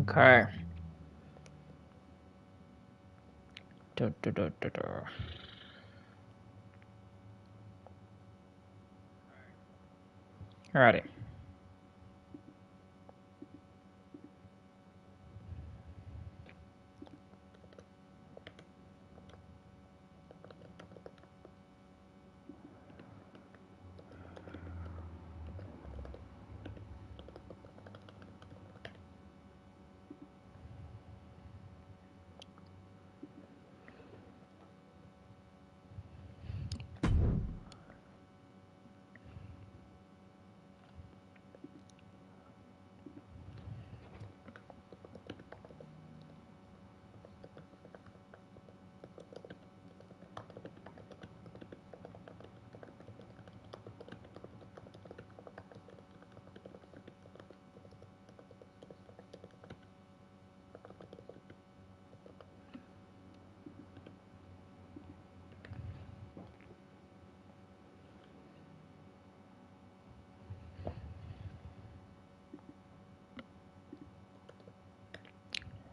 Okay. Alrighty.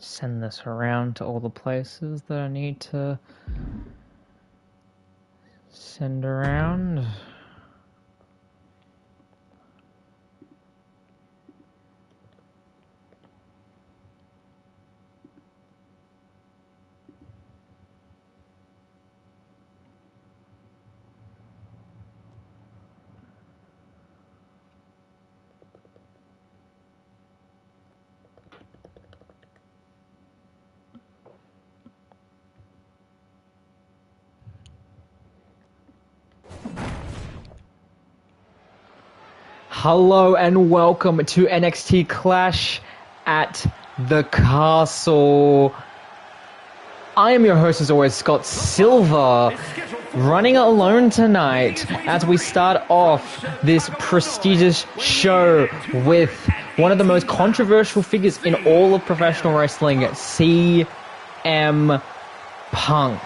Send this around to all the places that I need to send around. Hello and welcome to NXT Clash at the Castle. I am your host as always, Scott Silver, running alone tonight as we start off this prestigious show with one of the most controversial figures in all of professional wrestling, CM Punk.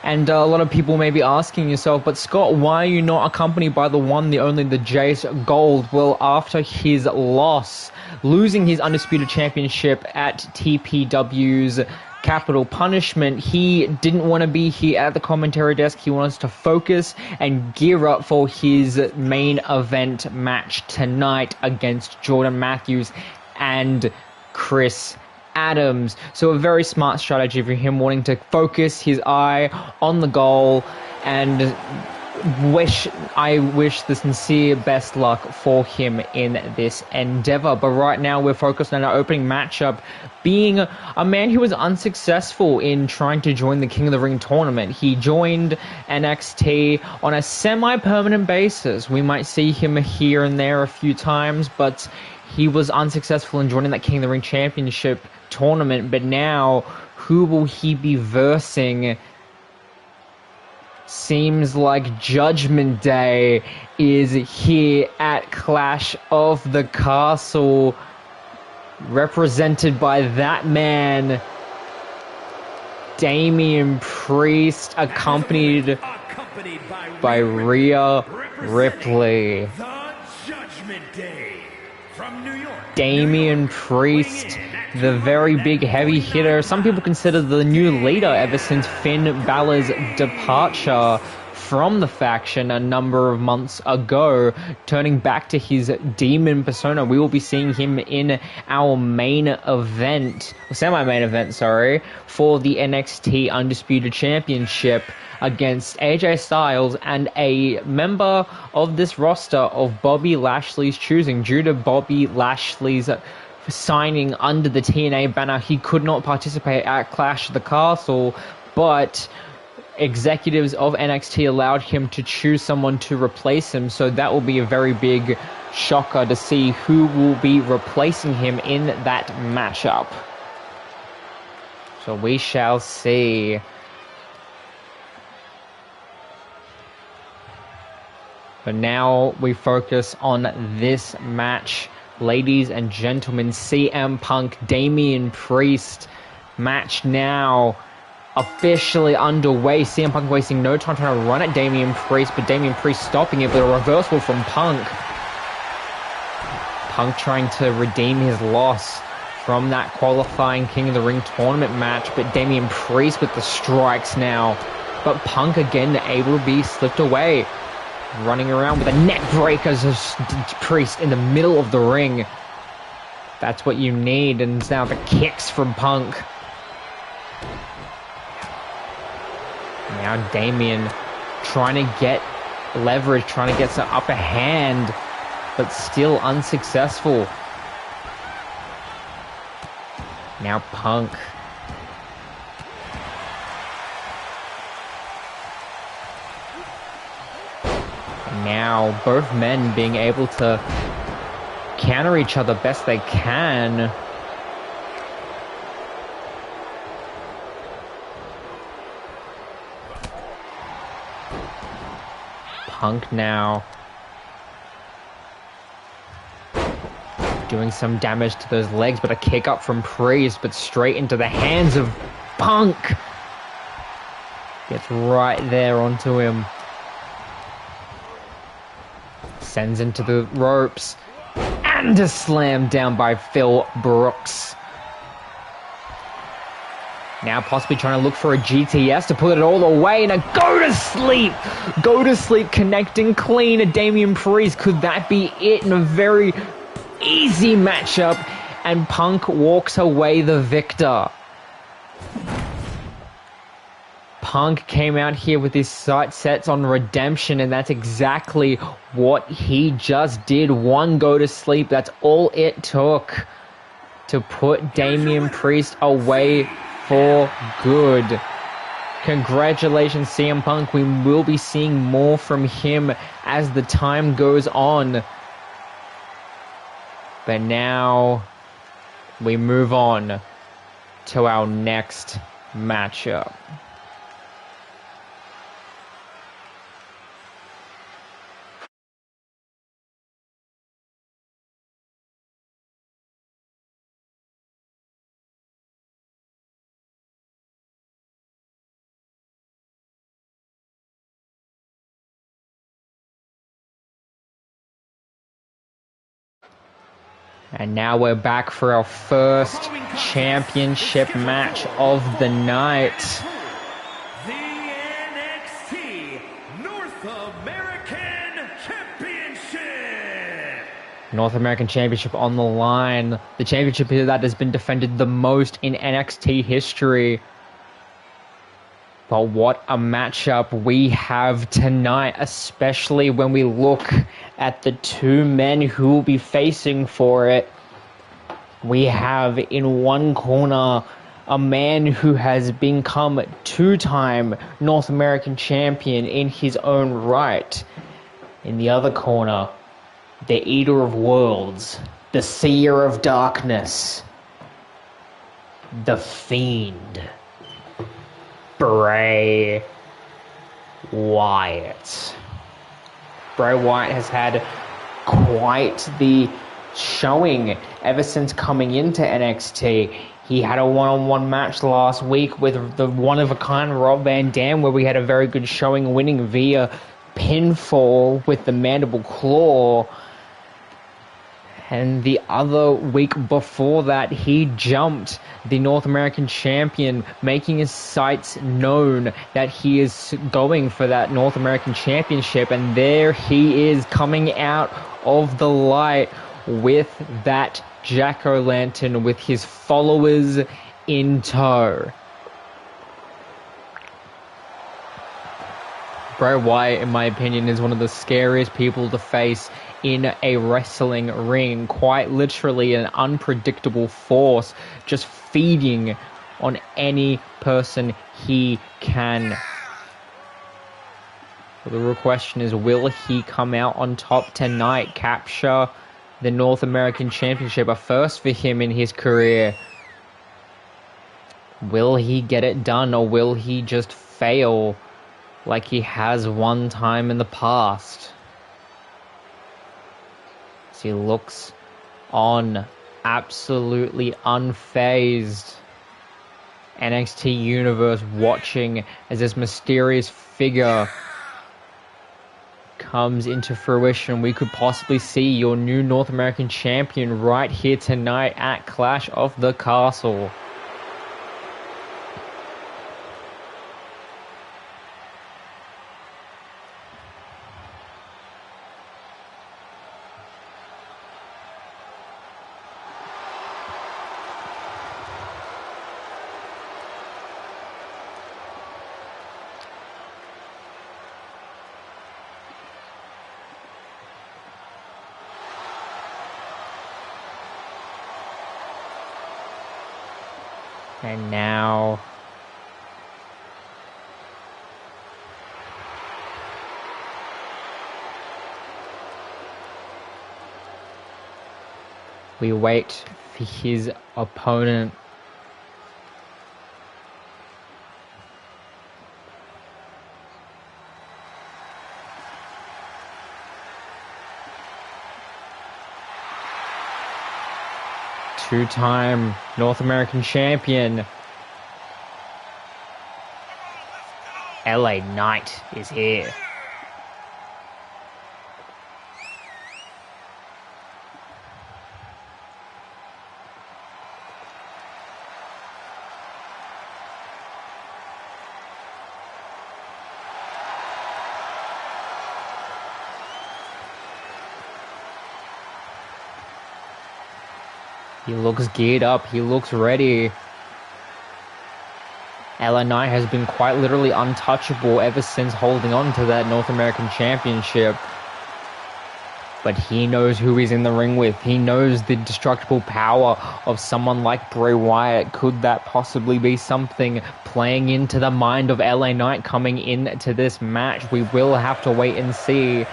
And a lot of people may be asking yourself, but Scott, why are you not accompanied by the one, the only, the Jace Gold? Well, after his loss, losing his Undisputed Championship at TPW's Capital Punishment, he didn't want to be here at the commentary desk. He wants to focus and gear up for his main event match tonight against Jordan Matthews and Chris Adams. So a very smart strategy for him, wanting to focus his eye on the goal, and I wish the sincere best luck for him in this endeavor. But right now we're focused on our opening matchup, being a man who was unsuccessful in trying to join the King of the Ring tournament. He joined NXT on a semi-permanent basis. We might see him here and there a few times, but he was unsuccessful in joining that King of the Ring championship tournament. But now, who will he be versing? Seems like Judgment Day is here at Clash of the Castle, represented by that man, Damian Priest, accompanied by Rhea Ripley. The Judgment Day from New York. Damian Priest, the very big heavy hitter. Some people consider the new leader ever since Finn Balor's departure from the faction a number of months ago, turning back to his demon persona. We will be seeing him in our main event, semi-main event, for the NXT Undisputed Championship against AJ Styles and a member of this roster of Bobby Lashley's choosing. Due to Bobby Lashley's signing under the TNA banner, he could not participate at Clash of the Castle, but executives of NXT allowed him to choose someone to replace him, so that will be a very big shocker to see who will be replacing him in that matchup. So we shall see. But now we focus on this match, ladies and gentlemen. CM Punk, Damian Priest match now officially underway. CM Punk wasting no time trying to run at Damian Priest, but Damian Priest stopping it with a reversal from Punk. Punk trying to redeem his loss from that qualifying King of the Ring tournament match, but Damian Priest with the strikes now. But Punk again able to be slipped away. Running around with a neck breaker as Priest in the middle of the ring. That's what you need, and now the kicks from Punk. Now Damian trying to get leverage, trying to get some upper hand, but still unsuccessful. Now Punk. Now both men being able to counter each other best they can. Punk now doing some damage to those legs, but a kick up from Priest, but straight into the hands of Punk. Gets right there onto him. Sends into the ropes. And a slam down by Phil Brooks. Now possibly trying to look for a GTS to put it all away, and a go to sleep. Go to sleep connecting clean at Damian Priest. Could that be it in a very easy matchup? And Punk walks away the victor. Punk came out here with his sights set on redemption, and that's exactly what he just did. One go to sleep. That's all it took to put Damian Priest away for good. Congratulations, CM Punk. We will be seeing more from him as the time goes on. But now we move on to our next matchup. And now we're back for our first championship match of the night. The NXT North American Championship. North American Championship on the line. The championship that has been defended the most in NXT history. But what a matchup we have tonight, especially when we look at the two men who will be facing for it. We have in one corner a man who has become two-time North American champion in his own right. In the other corner, the Eater of Worlds, the Seer of Darkness, the Fiend, Bray Wyatt. Bray Wyatt has had quite the showing ever since coming into NXT. He had a one-on-one match last week with the one-of-a-kind Rob Van Dam, where we had a very good showing, winning via pinfall with the mandible claw. And the other week before that, he jumped the North American champion, making his sights known that he is going for that North American championship. And there he is, coming out of the light with that jack-o'-lantern with his followers in tow. Bray Wyatt, in my opinion, is one of the scariest people to face in a wrestling ring. Quite literally an unpredictable force, just feeding on any person he can. So the real question is, will he come out on top tonight, capture the North American Championship, a first for him in his career? Will he get it done, or will he just fail like he has one time in the past? As he looks on, absolutely unfazed. NXT Universe watching as this mysterious figure comes into fruition, we could possibly see your new North American champion right here tonight at Clash of the Castle. And now we wait for his opponent. Two-time North American champion, LA Knight, is here. He looks geared up. He looks ready. LA Knight has been quite literally untouchable ever since holding on to that North American Championship. But he knows who he's in the ring with. He knows the destructible power of someone like Bray Wyatt. Could that possibly be something playing into the mind of LA Knight coming into this match? We will have to wait and see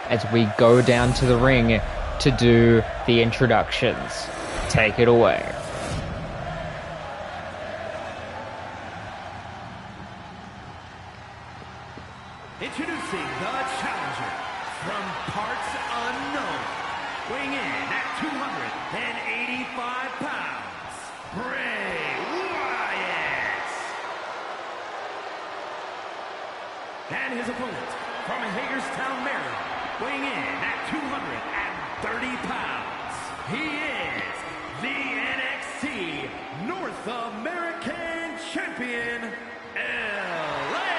as we go down to the ring to do the introductions. Take it away. Introducing the challenger from parts unknown, weighing in at 285 pounds, Bray Wyatt. And his opponent from Hagerstown, Maryland, weighing in at 230 pounds, he is the NXT North American Champion, LA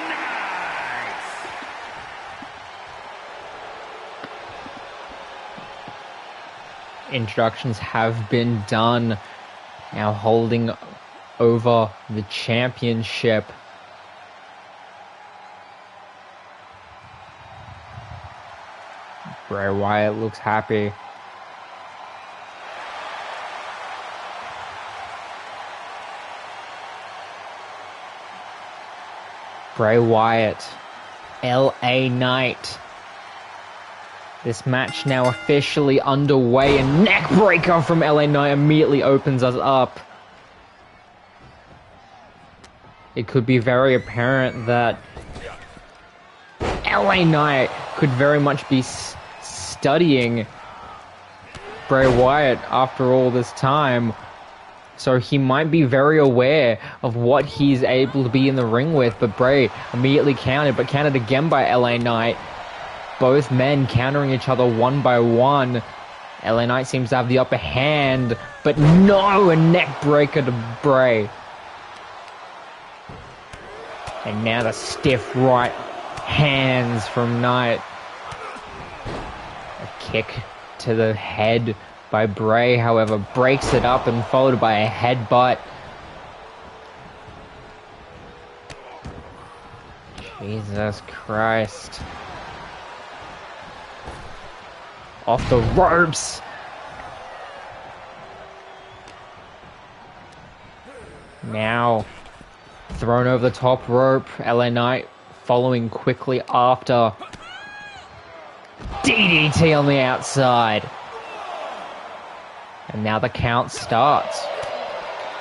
Knight. Introductions have been done. Now holding over the championship, Bray Wyatt looks happy. Bray Wyatt, LA Knight. This match now officially underway, and neckbreaker from LA Knight immediately opens us up. It could be very apparent that LA Knight could very much be studying Bray Wyatt after all this time. So he might be very aware of what he's able to be in the ring with, but Bray immediately countered, but countered again by LA Knight. Both men countering each other one by one. LA Knight seems to have the upper hand, but no, a neck breaker to Bray. And now the stiff right hands from Knight. A kick to the head by Bray, however, breaks it up and followed by a headbutt. Jesus Christ. Off the ropes. Now thrown over the top rope. LA Knight following quickly after. DDT on the outside. And now the count starts.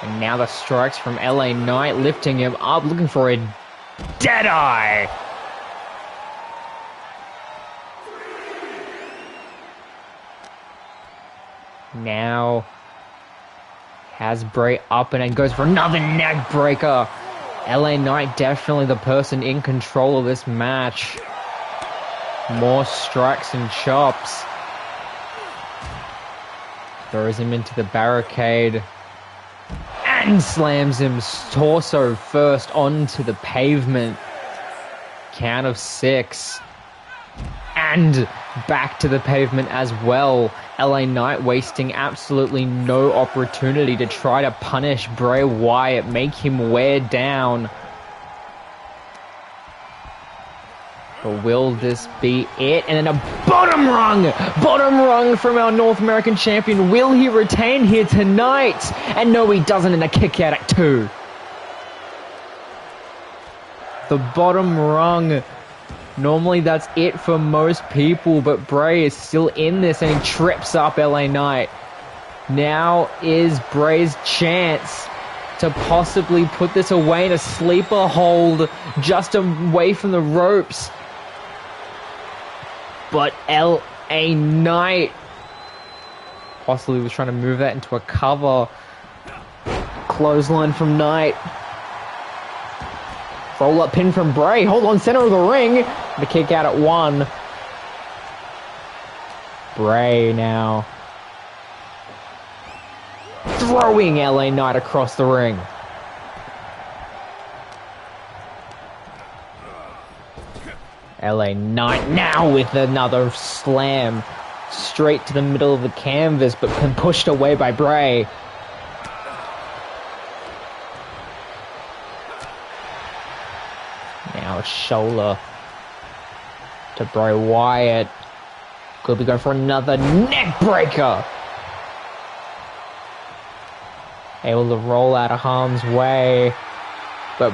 And now the strikes from LA Knight, lifting him up, looking for a Deadeye. Now has Bray up and then goes for another neck breaker. LA Knight definitely the person in control of this match. More strikes and chops. Throws him into the barricade. And slams him torso first onto the pavement. Count of 6. And back to the pavement as well. LA Knight wasting absolutely no opportunity to try to punish Bray Wyatt, make him wear down. But will this be it? And then a bottom rung from our North American champion. Will he retain here tonight? And no, he doesn't, in a kick out at 2. The bottom rung. Normally that's it for most people, but Bray is still in this and he trips up LA Knight. Now is Bray's chance to possibly put this away in a sleeper hold just away from the ropes. But LA Knight possibly was trying to move that into a cover. Clothesline from Knight. Roll-up pin from Bray. Hold on, center of the ring. The kick out at 1. Bray now throwing LA Knight across the ring. LA Knight now with another slam straight to the middle of the canvas, but pushed away by Bray. Now a shoulder to Bray Wyatt. Could be going for another neck breaker. Able to roll out of harm's way. But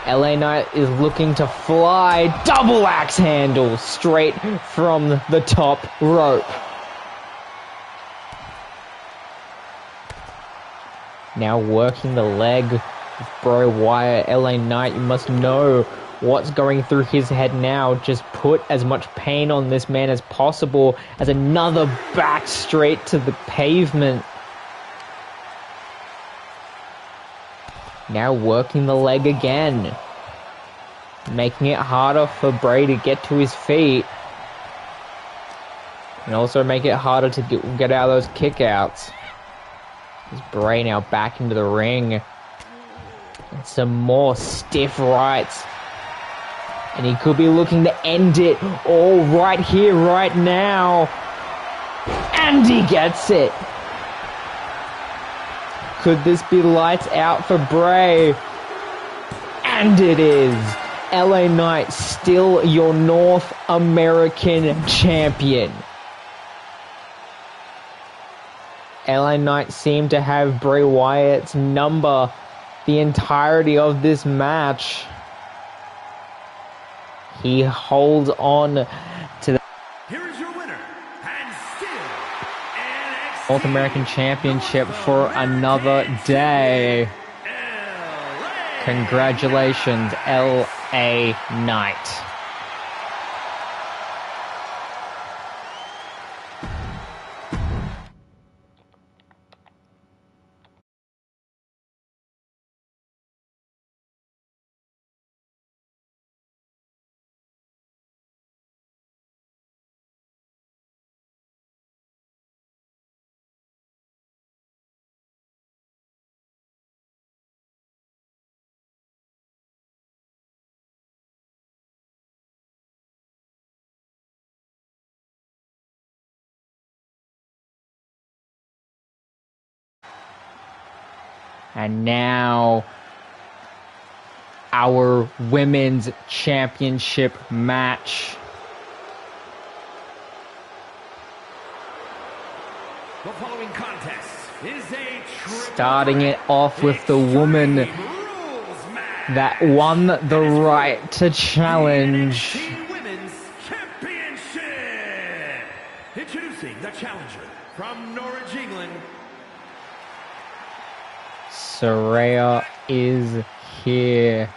LA Knight is looking to fly. Double axe handle straight from the top rope. Now working the leg of Bray Wyatt. LA Knight, you must know what's going through his head now. Just put as much pain on this man as possible, as another back straight to the pavement. Now working the leg again, making it harder for Bray to get to his feet, and also make it harder to get out of those kickouts. As Bray now back into the ring, and some more stiff rights. And he could be looking to end it all right here, right now. And he gets it. Could this be lights out for Bray? And it is. LA Knight still your North American champion. LA Knight seemed to have Bray Wyatt's number the entirety of this match. He holds on to the Here is your winner, and still NXT North American Championship for another day. Congratulations, LA Knight. And now, our women's championship match. The following contest is a Starting it off with the woman that won the right to challenge. NXT Women's Championship. Introducing the challenger from Norwich, England. Saraya is here.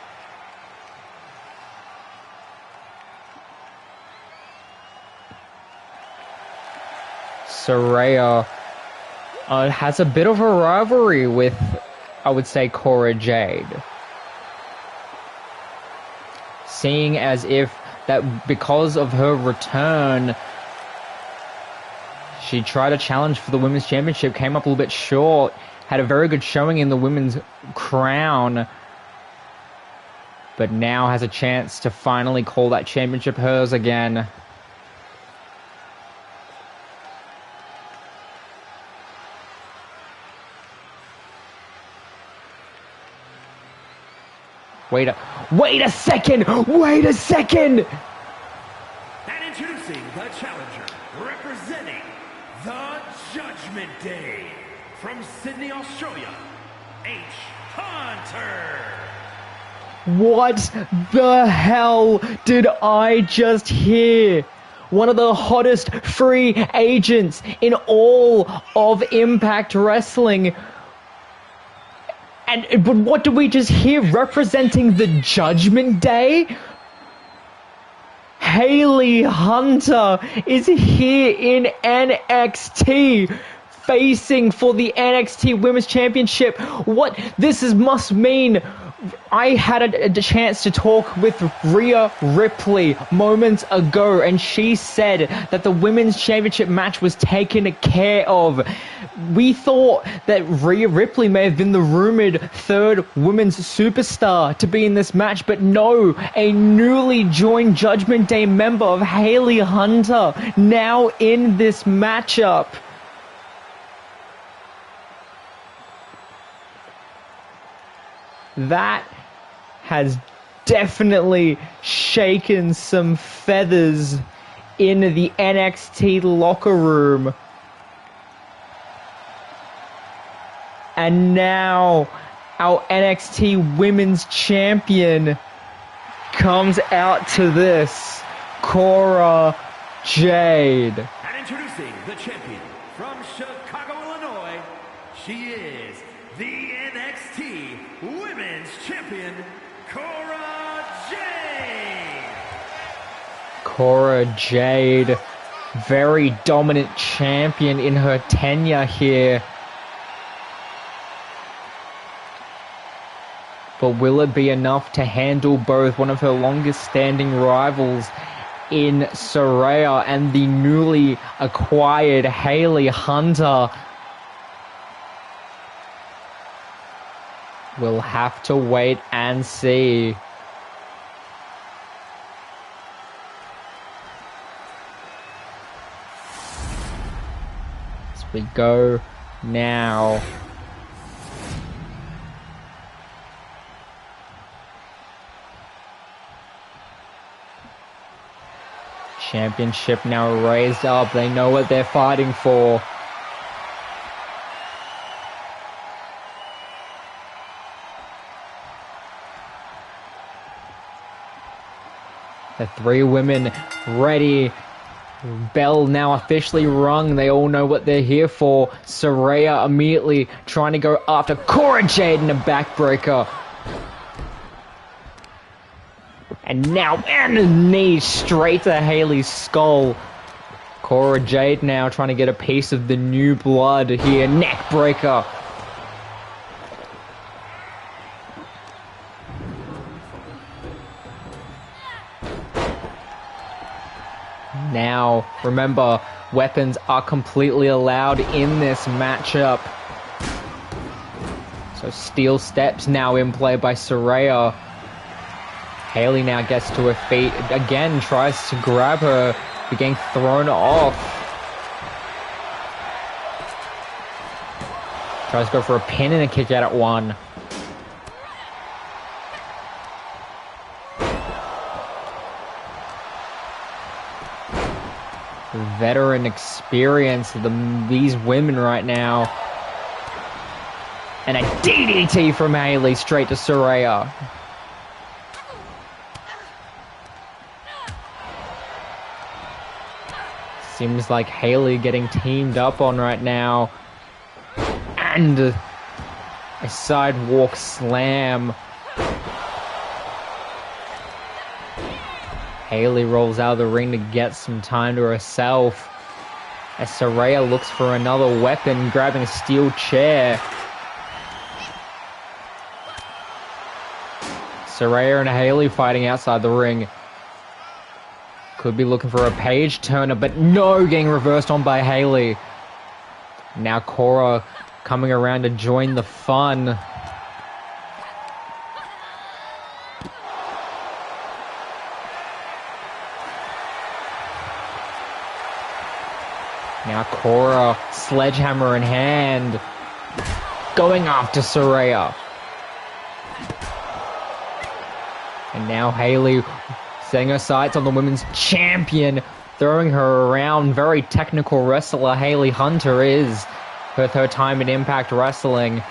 Saraya has a bit of a rivalry with, I would say, Cora Jade. Seeing as if that because of her return, she tried to challenge for the Women's Championship, came up a little bit short, had a very good showing in the Women's Crown, but now has a chance to finally call that championship hers again. Wait a second! Wait a second! And introducing the challenger, representing the Judgment Day, from Sydney, Australia, H. Hunter. What the hell did I just hear? One of the hottest free agents in all of Impact Wrestling. But what did we just hear? Representing the Judgment Day? Hayley Hunter is here in NXT, facing for the NXT Women's Championship. What this must mean. I had a chance to talk with Rhea Ripley moments ago, and she said that the Women's Championship match was taken care of. We thought that Rhea Ripley may have been the rumored third women's superstar to be in this match, but no, a newly joined Judgment Day member of Hayley Hunter now in this matchup. That has definitely shaken some feathers in the NXT locker room. And now our NXT Women's Champion comes out to this, Cora Jade. And introducing the champion from Chicago, Illinois, she is the NXT Women's Champion, Cora Jade. Cora Jade, very dominant champion in her tenure here. But will it be enough to handle both one of her longest standing rivals in Saraya and the newly acquired Hayley Hunter? We'll have to wait and see. As we go now. Championship now raised up. They know what they're fighting for. The three women ready. Bell now officially rung. They all know what they're here for. Saraya immediately trying to go after Cora Jade in a backbreaker. And now, and a knee straight to Hayley's skull. Cora Jade now trying to get a piece of the new blood here. Neck breaker. Now, remember, weapons are completely allowed in this matchup. So steel steps now in play by Saraya. Hayley now gets to her feet, again tries to grab her, but getting thrown off. Tries to go for a pin and a kick out at one. Veteran experience of these women right now. And a DDT from Hayley straight to Saraya. Seems like Hayley getting teamed up on right now. And a sidewalk slam. Hayley rolls out of the ring to get some time to herself. As Saraya looks for another weapon, grabbing a steel chair. Saraya and Hayley fighting outside the ring. Could be looking for a page turner, but no, getting reversed on by Haley. Now Cora coming around to join the fun. Now Cora, sledgehammer in hand, going after Saraya. And now Haley setting her sights on the women's champion, throwing her around. Very technical wrestler Haley Hunter is, with her time in Impact Wrestling.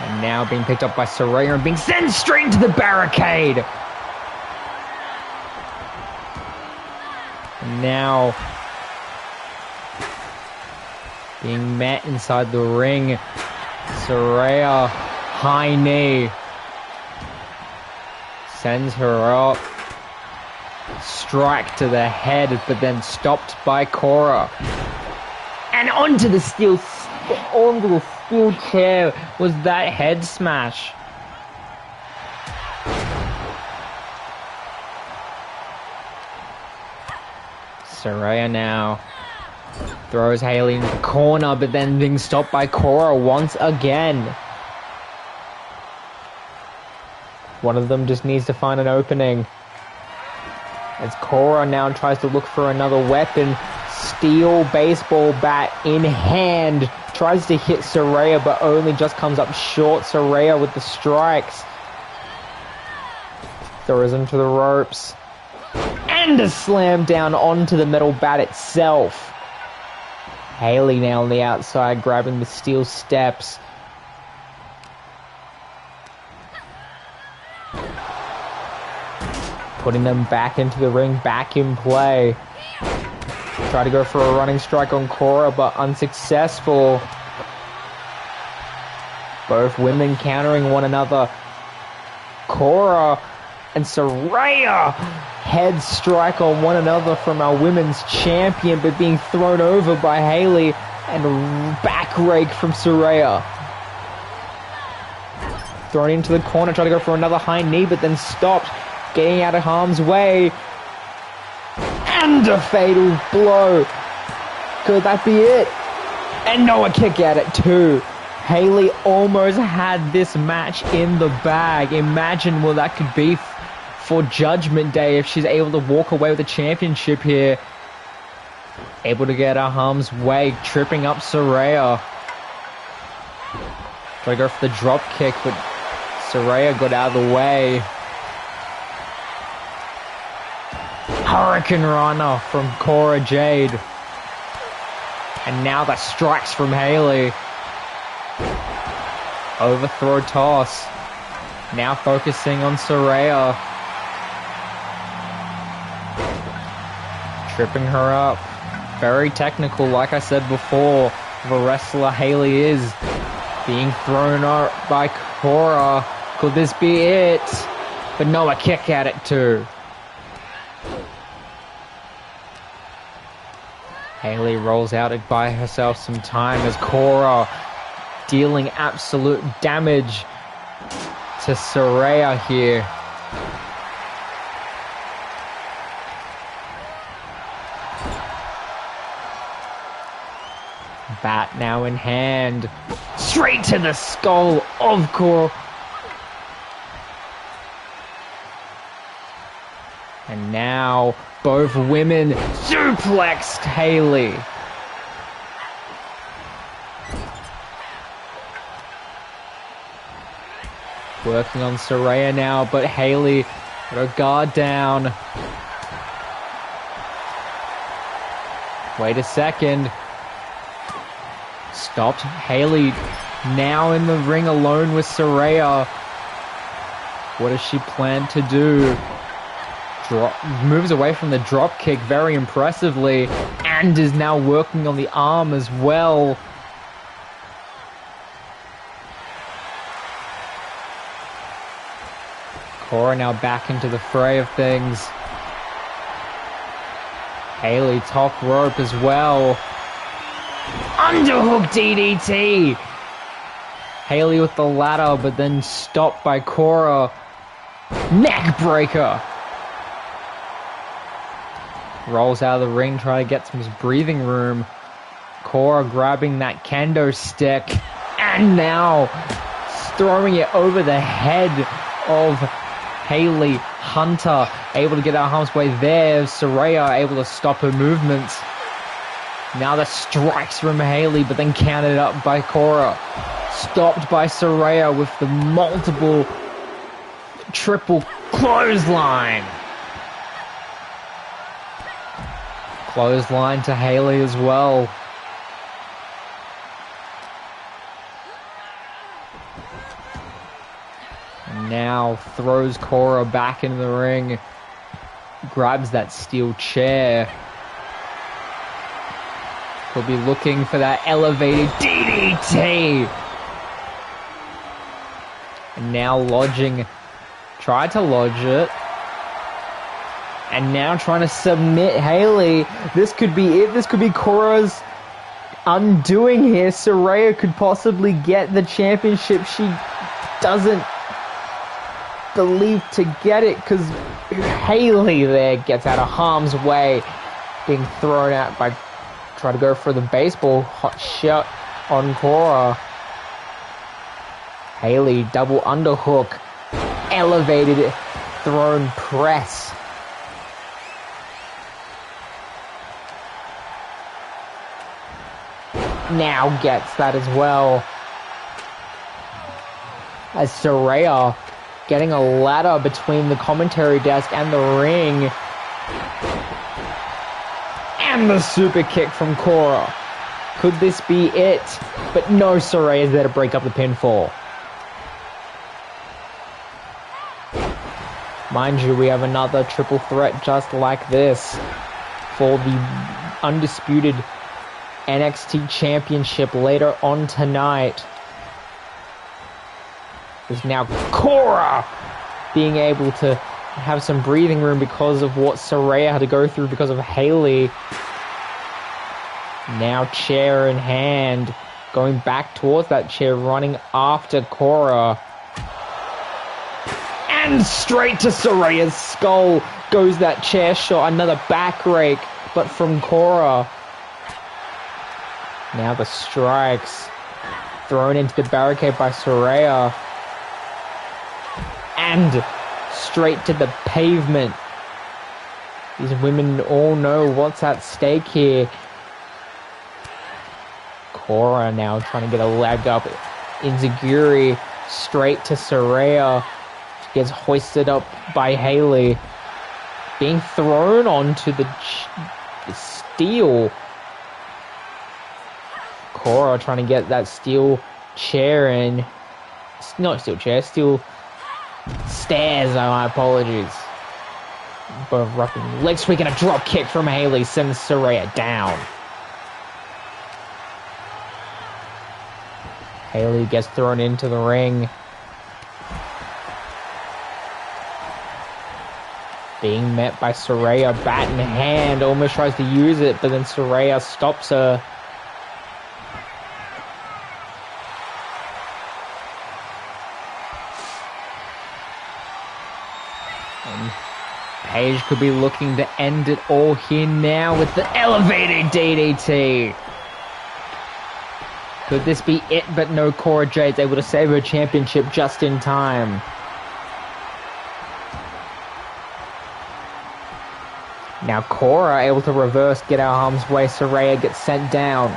And now being picked up by Saraya and being sent straight into the barricade. And now being met inside the ring. Saraya, high knee, sends her up, strike to the head, but then stopped by Cora. And onto the steel chair was that head smash. Saraya now throws Haley in the corner, but then being stopped by Cora once again. One of them just needs to find an opening. As Cora now tries to look for another weapon. Steel baseball bat in hand. Tries to hit Saraya, but only just comes up short. Saraya with the strikes. Throws him to the ropes. And a slam down onto the metal bat itself. Haley now on the outside, grabbing the steel steps. Putting them back into the ring, back in play. Try to go for a running strike on Cora, but unsuccessful. Both women countering one another. Cora and Saraya head strike on one another from our women's champion, but being thrown over by Haley, and a back rake from Saraya. Thrown into the corner, try to go for another high knee, but then stopped, getting out of harm's way. And a fatal blow. Could that be it? And no, a kick out at 2. Haley almost had this match in the bag. Imagine what that could be for Judgment Day if she's able to walk away with the championship here. Able to get her harm's way, tripping up Saraya. Try to go for the drop kick, but Saraya got out of the way. Hurricane Rana from Cora Jade. And now the strikes from Haley. Overthrow toss. Now focusing on Saraya. Tripping her up. Very technical, like I said before. The wrestler Haley is being thrown up by Cora. Could this be it? But no, a kick at it too. Haley rolls out it by herself some time as Cora dealing absolute damage to Saraya here. Bat now in hand. Straight to the skull of Cora. And now both women suplexed Haley. Working on Saraya now, but Haley got her guard down. Wait a second. Stopped. Haley now in the ring alone with Saraya. What does she plan to do? Moves away from the drop kick very impressively, and is now working on the arm as well. Cora now back into the fray of things. Haley top rope as well. Underhook DDT. Haley with the ladder, but then stopped by Cora. Neck breaker. Rolls out of the ring, trying to get some breathing room. Cora grabbing that kendo stick. And now throwing it over the head of Haley. Hunter able to get out of harm's way there. Saraya able to stop her movements. Now the strikes from Haley, but then counted up by Cora. Stopped by Saraya with the multiple triple clothesline. Clothesline to Haley as well. And now throws Cora back into the ring. Grabs that steel chair. He'll be looking for that elevated DDT. And now lodging. Tried to lodge it. And now trying to submit Haley. This could be it. This could be Cora's undoing here. Saraya could possibly get the championship. She doesn't believe to get it because Haley there gets out of harm's way. Being thrown out by... Try to go for the baseball hot shot on Cora. Haley double underhook. Elevated throne press. Now gets that as well. As Saraya getting a ladder between the commentary desk and the ring. And the super kick from Cora. Could this be it? But no, Saraya is there to break up the pinfall. Mind you, we have another triple threat just like this for the undisputed NXT Championship later on tonight. Is now Cora being able to have some breathing room because of what Saraya had to go through because of Haley. Now chair in hand, going back towards that chair, running after Cora. And straight to Saraya's skull goes that chair shot, another back rake, but from Cora. Now the strikes, thrown into the barricade by Saraya. And straight to the pavement. These women all know what's at stake here. Cora now trying to get a leg up. Inzaguri straight to Saraya. Gets hoisted up by Haley. Being thrown onto the steel. Cora trying to get that steel chair in. Not steel chair, steel stairs, my apologies. Both rocking leg sweep and a drop kick from Haley sends Saraya down. Haley gets thrown into the ring. Being met by Saraya, bat in hand, almost tries to use it, but then Saraya stops her. And Paige could be looking to end it all here now with the elevated DDT. Could this be it? But no, Cora Jade's able to save her championship just in time. Now Cora able to reverse, get out of harm's way. Saraya gets sent down.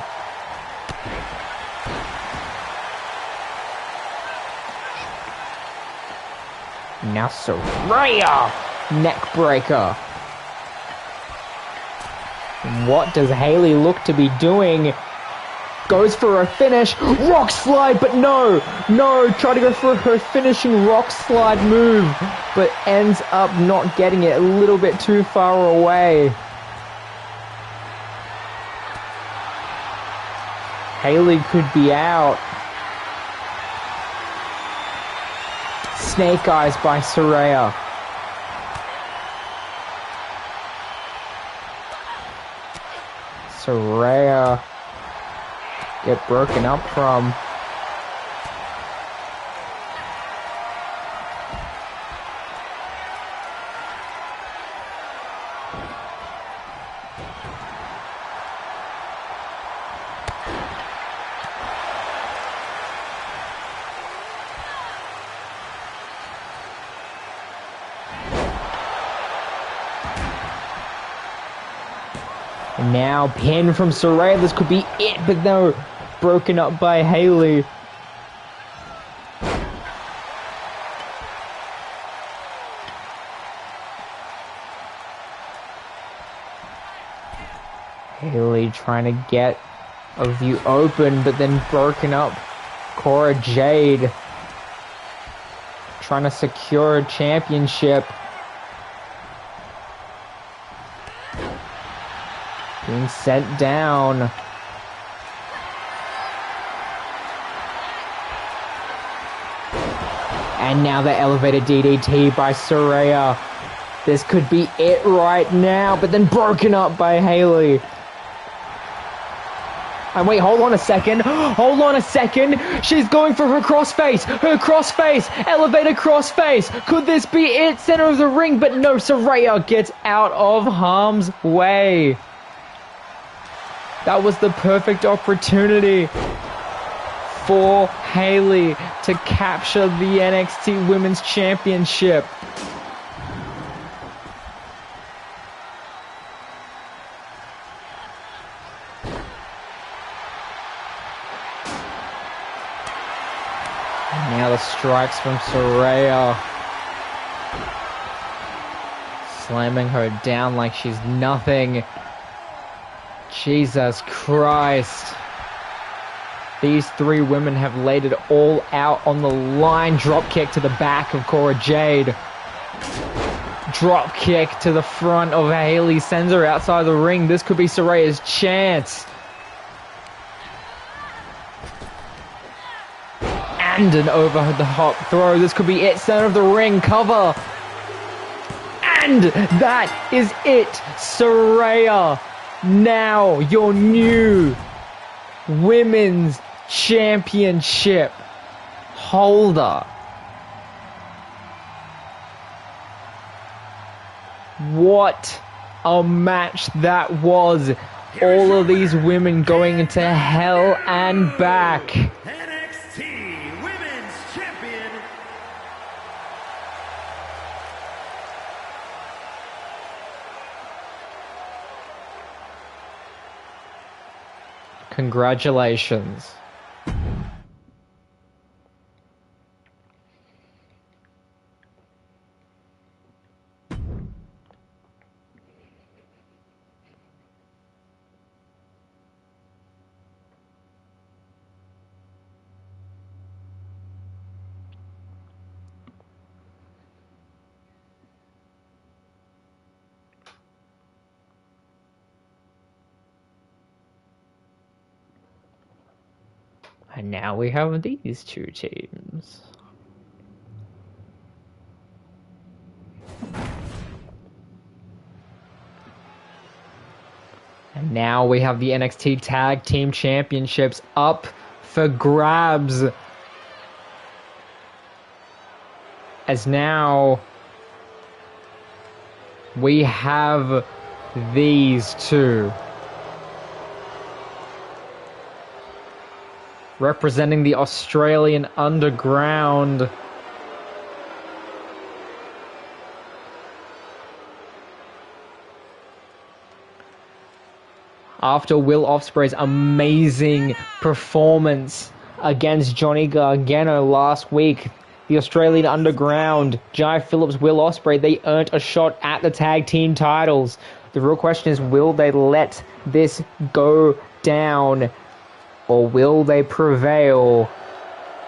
Now Saraya, neck breaker. What does Haley look to be doing? Goes for a finish, rock slide, but no, try to go for her finishing rock slide move, but ends up not getting it, a little bit too far away. Haley could be out. Snake eyes by Saraya. Saraya get broken up from. And now pin from Saraya. This could be it, but no. Broken up by Haley. Haley trying to get a view open, but then broken up. Cora Jade trying to secure a championship. Being sent down. And now the elevated DDT by Saraya. This could be it right now, but then broken up by Haley. And wait, hold on a second. Hold on a second. She's going for her crossface. Her crossface. Elevator crossface. Could this be it? Center of the ring. But no, Saraya gets out of harm's way. That was the perfect opportunity for Haley to capture the NXT Women's Championship. Now the strikes from Saraya. Slamming her down like she's nothing. Jesus Christ. These three women have laid it all out on the line. Drop kick to the back of Cora Jade. Drop kick to the front of Haley. Sends her outside the ring. This could be Saraya's chance. And an over-the-top throw. This could be it. Center of the ring. Cover. And that is it. Saraya, now your new Women's Championship holder. What a match that was. All of these women going into hell and back. NXT Women's Champion. Congratulations. And now we have these two teams. And now we have the NXT Tag Team Championships up for grabs. As now we have these two. Representing the Australian Underground. After Will Ospreay's amazing performance against Johnny Gargano last week, the Australian Underground, Jai Phillips, Will Ospreay, they earned a shot at the tag team titles. The real question is, will they let this go down? Or will they prevail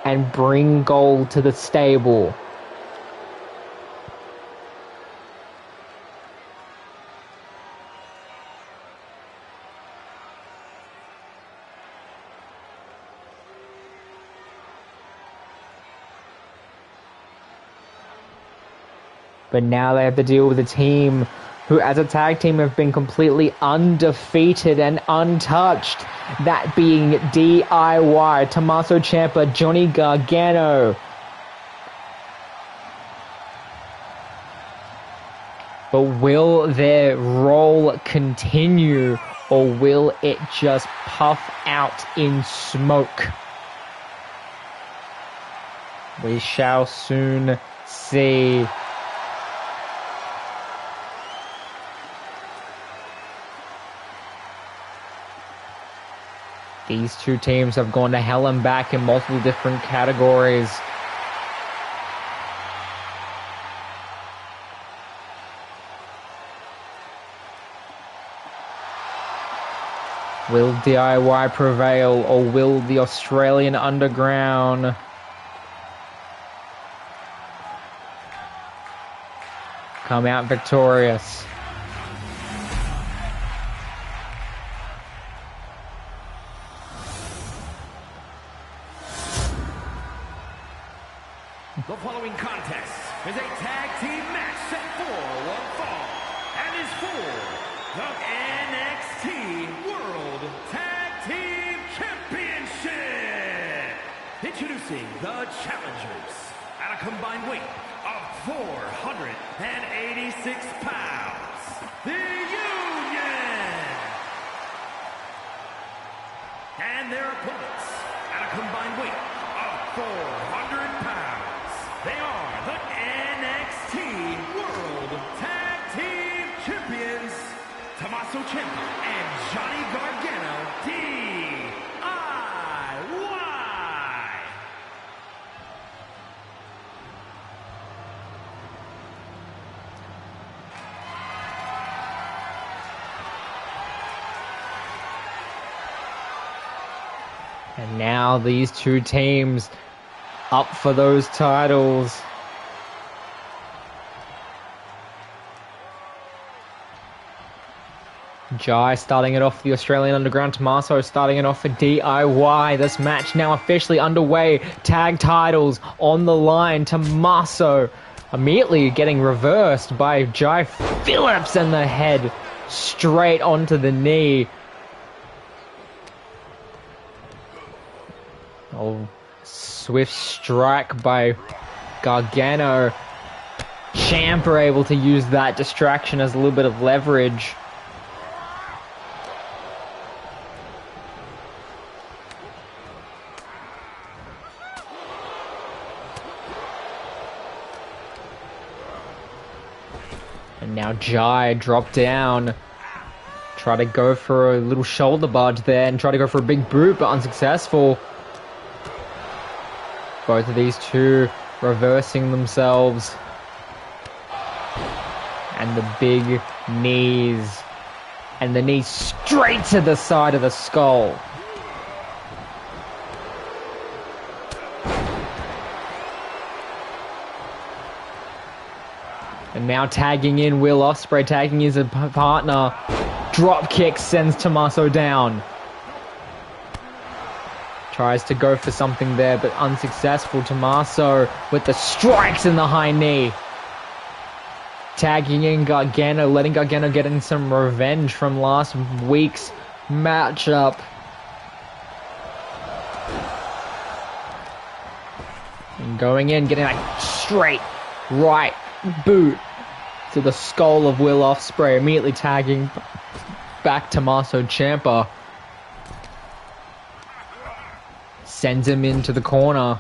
and bring gold to the stable? But now they have to deal with a team who as a tag team have been completely undefeated and untouched. That being DIY, Tommaso Ciampa, Johnny Gargano. But will their role continue, or will it just puff out in smoke? We shall soon see. These two teams have gone to hell and back in multiple different categories. Will DIY prevail, or will the Australian Underground come out victorious? The following contest is a tag team match set for one fall and is for the NXT World Tag Team Championship. Introducing the challengers at a combined weight of 486 pounds, the Union. And their opponents at a combined weight of 400 pounds. They are the NXT World Tag Team Champions, Tommaso Ciampa and Johnny Gargano, DIY. And now these two teams up for those titles. Jai starting it off for the Australian Underground. Tommaso starting it off for DIY. This match now officially underway. Tag titles on the line. Tommaso immediately getting reversed by Jai Phillips, and the head straight onto the knee. Oh, swift strike by Gargano. Ciampa able to use that distraction as a little bit of leverage. And now Jai dropped down. Try to go for a little shoulder barge there and try to go for a big boot, but unsuccessful. Both of these two reversing themselves. And the big knees. And the knees straight to the side of the skull. And now tagging in Will Ospreay, tagging his partner. Drop kick sends Tommaso down. Tries to go for something there, but unsuccessful. Tommaso with the strikes in the high knee. Tagging in Gargano, letting Gargano get in some revenge from last week's matchup. And going in, getting that straight right boot to the skull of Will Ospreay, immediately tagging back Tommaso Ciampa. Sends him into the corner.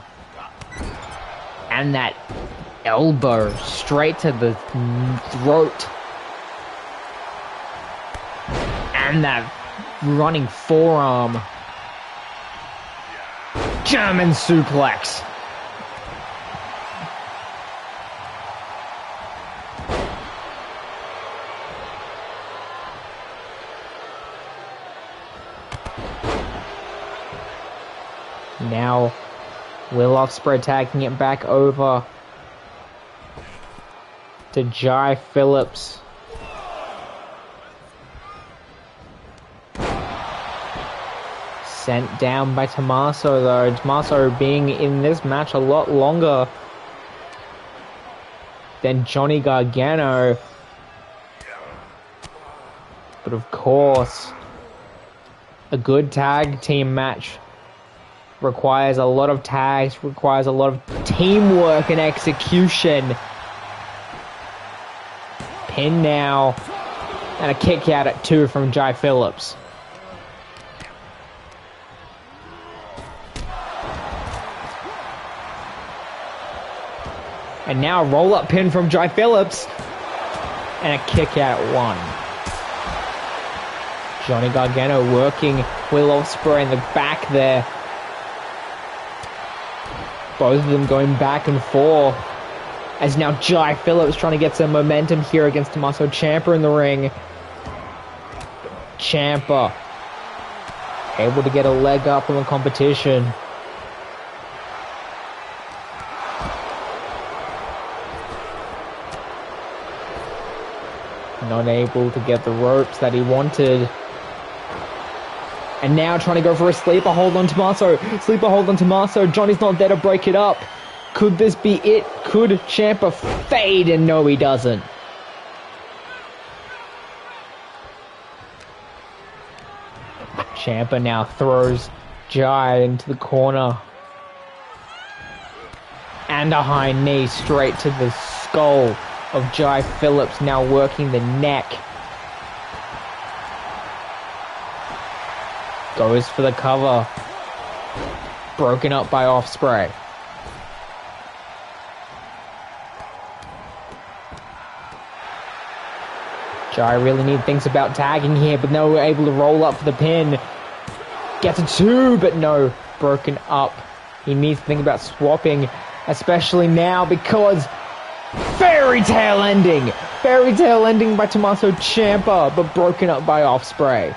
And that elbow straight to the throat. And that running forearm. German suplex. Now, Will Ospreay tagging it back over to Jai Phillips. Sent down by Tommaso though. Tommaso being in this match a lot longer than Johnny Gargano. But of course, a good tag team match requires a lot of tags, requires a lot of teamwork and execution. Pin now. And a kick out at 2 from Jai Phillips. And now a roll-up pin from Jai Phillips. And a kick out at 1. Johnny Gargano working Will Ospreay in the back there. Both of them going back and forth. As now Jai Phillips trying to get some momentum here against Tommaso Ciampa in the ring. Ciampa able to get a leg up in the competition. Not able to get the ropes that he wanted. And now trying to go for a sleeper hold on Tommaso. Sleeper hold on Tommaso. Johnny's not there to break it up. Could this be it? Could Ciampa fade? And no, he doesn't. Ciampa now throws Jai into the corner. And a high knee straight to the skull of Jai Phillips, now working the neck. Goes for the cover. Broken up by Ospreay. Jai really thinks about tagging here, but no, we're able to roll up for the pin. Gets a 2, but no, broken up. He needs to think about swapping, especially now because fairy tale ending. Fairy tale ending by Tommaso Ciampa, but broken up by Ospreay.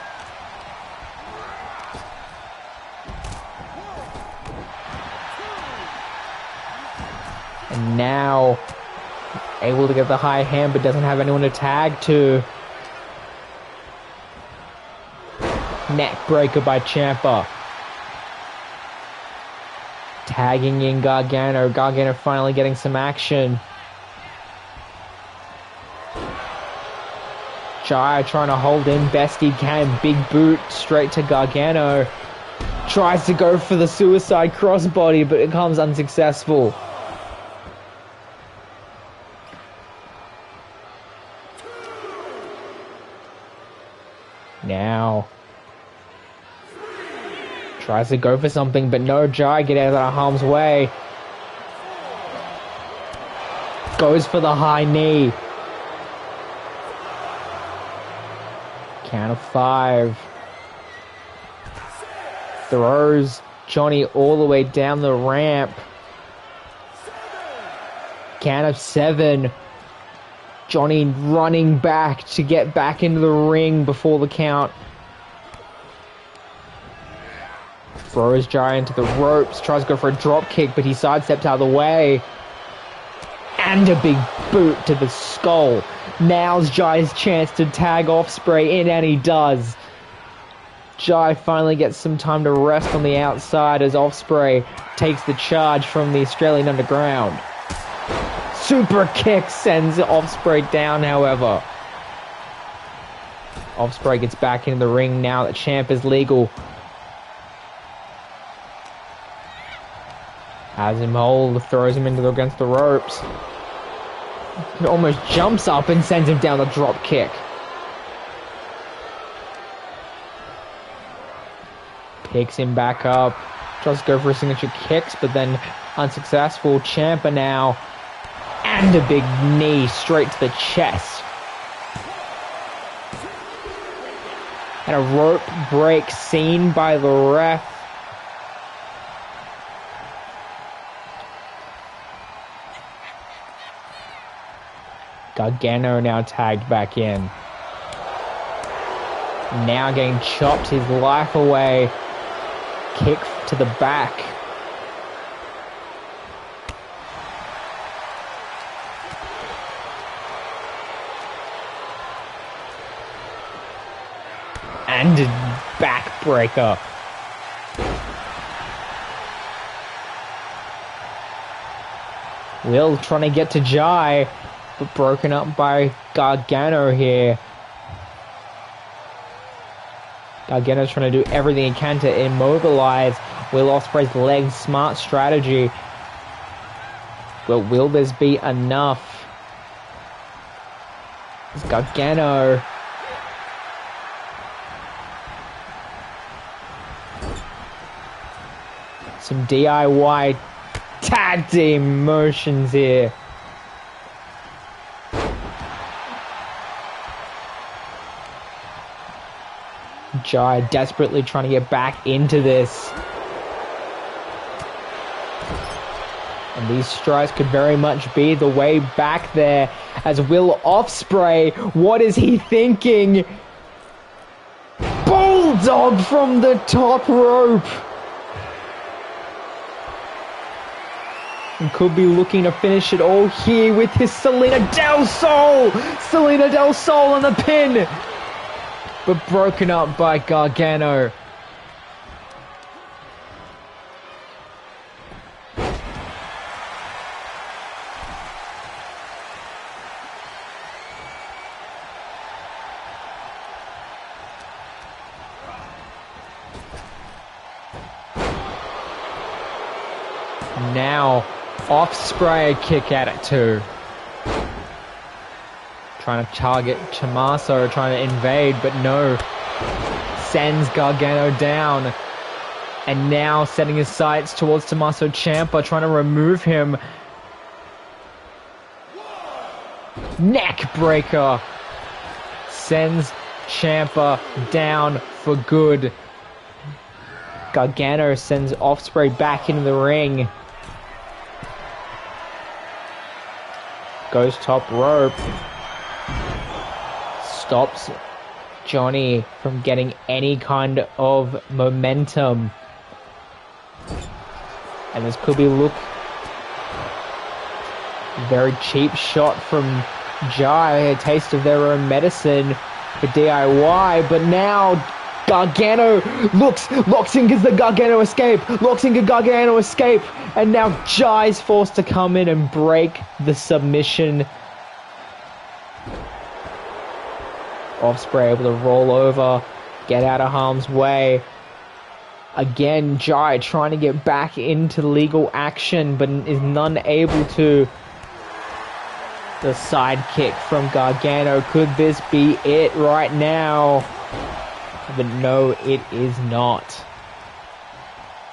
And now able to get the high hand, but doesn't have anyone to tag to. Neck breaker by Ciampa. Tagging in Gargano. Gargano finally getting some action. Jai trying to hold in best he can. Big boot straight to Gargano. Tries to go for the suicide crossbody, but it comes unsuccessful. Now tries to go for something, but no, Jai get out of harm's way. Goes for the high knee. Count of 5. Throws Johnny all the way down the ramp. Count of 7. Johnny running back to get back into the ring before the count. Throws Jai into the ropes. Tries to go for a drop kick, but he sidesteps out of the way. And a big boot to the skull. Now's Jai's chance to tag Ospreay in, and he does. Jai finally gets some time to rest on the outside as Ospreay takes the charge from the Australian Underground. Super kick sends Ospreay down, however. Ospreay gets back into the ring now that Champ is legal. Has him hold, throws him against the ropes. He almost jumps up and sends him down the drop kick. Picks him back up. Tries to go for a signature kicks, but then unsuccessful. Ciampa now. And a big knee straight to the chest. And a rope break seen by the ref. Gargano now tagged back in. Now getting chopped his life away. Kick to the back. And a backbreaker. Will trying to get to Jai, but broken up by Gargano here. Gargano's trying to do everything he can to immobilize Will Ospreay's legs. Smart strategy. Well, will this be enough? It's Gargano. Some DIY tag team motions here. Jai desperately trying to get back into this. And these strides could very much be the way back there as Will Ospreay, what is he thinking? Bulldog from the top rope. And could be looking to finish it all here with his Selena Del Sol. Selena Del Sol on the pin. But broken up by Gargano. Now, Ospreay kick at it too. Trying to target Tommaso, trying to invade, but no. Sends Gargano down. And now setting his sights towards Tommaso Ciampa, trying to remove him. Neck breaker. Sends Ciampa down for good. Gargano sends Ospreay back into the ring. Goes top rope. Stops Johnny from getting any kind of momentum. And this could be very cheap shot from Jai, a taste of their own medicine for DIY, but now Gargano locks in the Gargano escape, and now Jai's forced to come in and break the submission. Ospreay able to roll over, get out of harm's way. Again, Jai trying to get back into legal action, but is none able to. The side kick from Gargano. Could this be it right now? But no, it is not.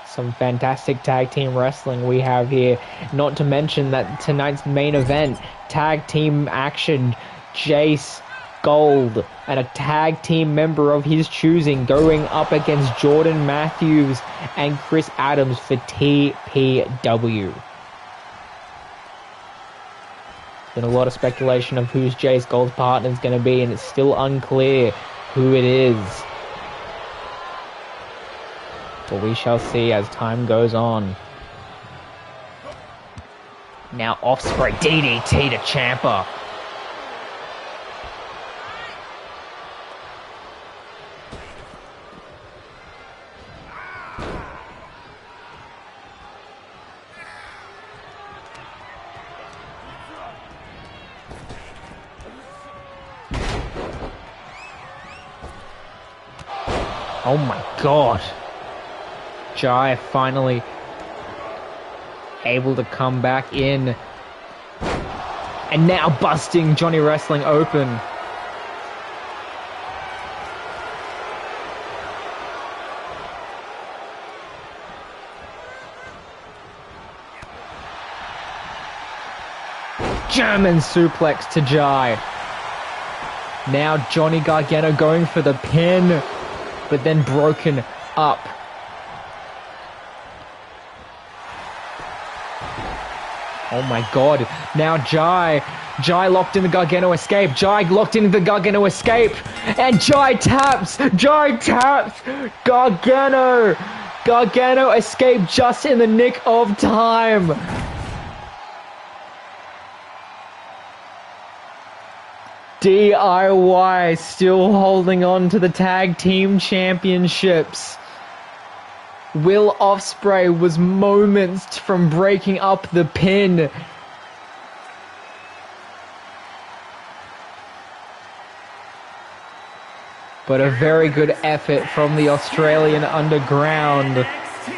Some fantastic tag team wrestling we have here. Not to mention that tonight's main event, tag team action, Jace Gold and a tag team member of his choosing going up against Jordan Matthews and Chris Adams for TPW. Been a lot of speculation of who's Jace Gold's partner is going to be, and it's still unclear who it is. But we shall see as time goes on. Now Ospreay DDT to Ciampa. Oh my god. Jai finally able to come back in. And now busting Johnny Wrestling open. German suplex to Jai. Now Johnny Gargano going for the pin, but then broken up. Oh my god. Now Jai locked in the Gargano escape. Jai locked in the Gargano escape. And Jai taps. Gargano escaped just in the nick of time. DIY still holding on to the tag team championships. Will Ospreay was moments from breaking up the pin. But a very good effort from the Australian Underground. NXT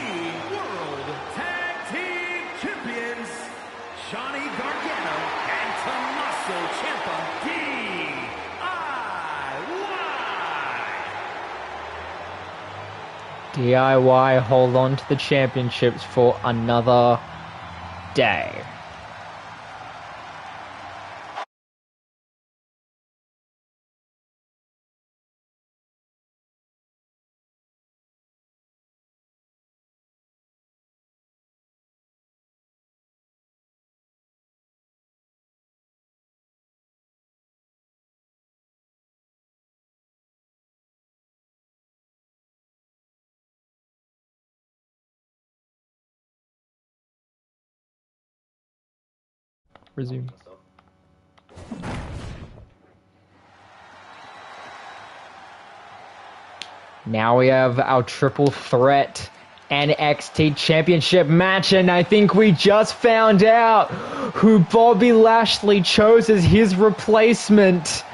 World Tag Team Champions, Johnny Gargano and Tommaso Ciampa, DIY. DIY hold on to the championships for another day. Resume. Now we have our triple threat NXT Championship match, and I think we just found out who Bobby Lashley chose as his replacement.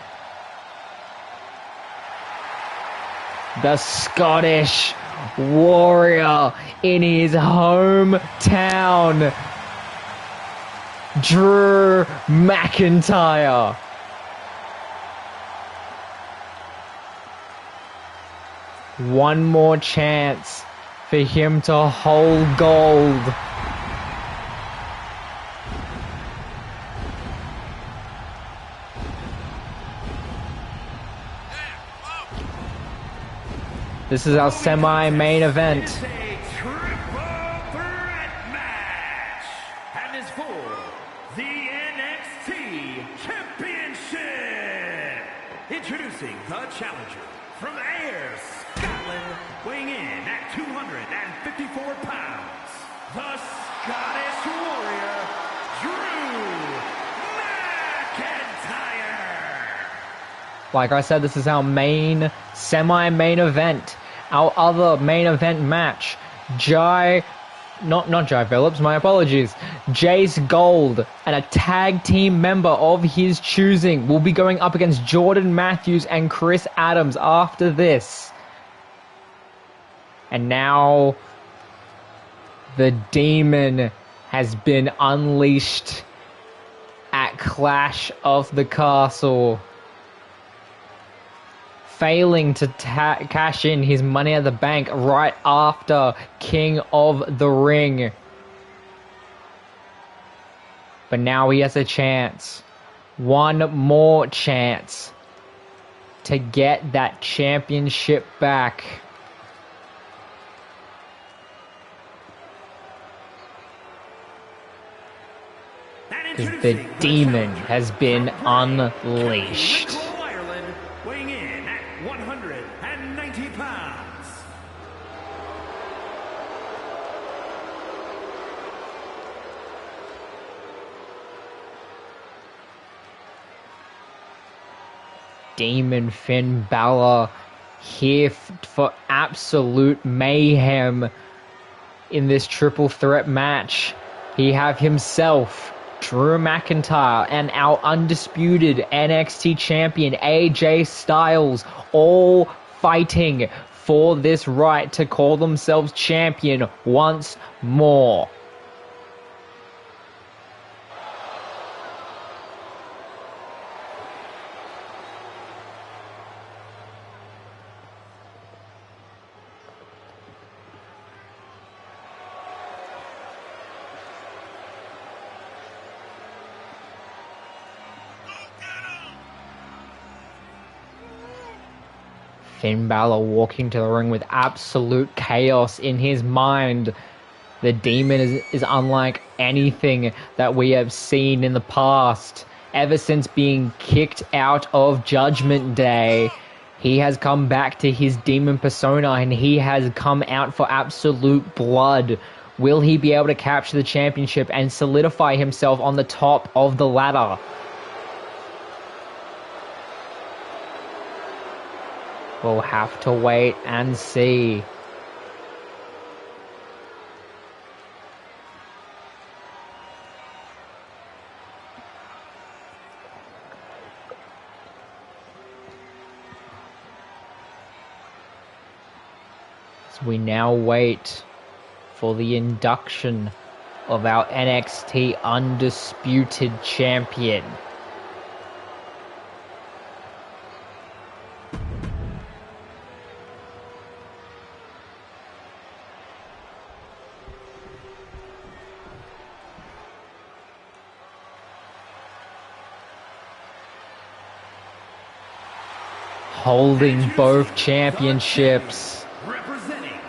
The Scottish Warrior in his hometown, Drew McIntyre. One more chance for him to hold gold. This is our semi-main event. It's a triple threat match, and is for the NXT Championship. Introducing the challenger from Ayr, Scotland, weighing in at 254 pounds, the Scottish Warrior, Drew McIntyre. Like I said, this is our main semi-main event. Our other main event match, not Jai Phillips, my apologies. Jace Gold, and a tag team member of his choosing, will be going up against Jordan Matthews and Chris Adams after this. And now the demon has been unleashed at Clash of the Castle, failing to cash in his Money at the Bank right after King of the Ring. But now he has a chance, one more chance, to get that championship back. Because the demon has been unleashed. Weighing in at 190 pounds. Demon Finn Balor here for absolute mayhem in this triple threat match. He have himself Drew McIntyre and our undisputed NXT champion AJ Styles all fighting for this right to call themselves champion once more. Finn Balor walking to the ring with absolute chaos in his mind. The demon is unlike anything that we have seen in the past. Ever since being kicked out of Judgment Day, he has come back to his demon persona and he has come out for absolute blood. Will he be able to capture the championship and solidify himself on the top of the ladder? We'll have to wait and see. So we now wait for the induction of our NXT Undisputed Champion. Holding both championships. Representing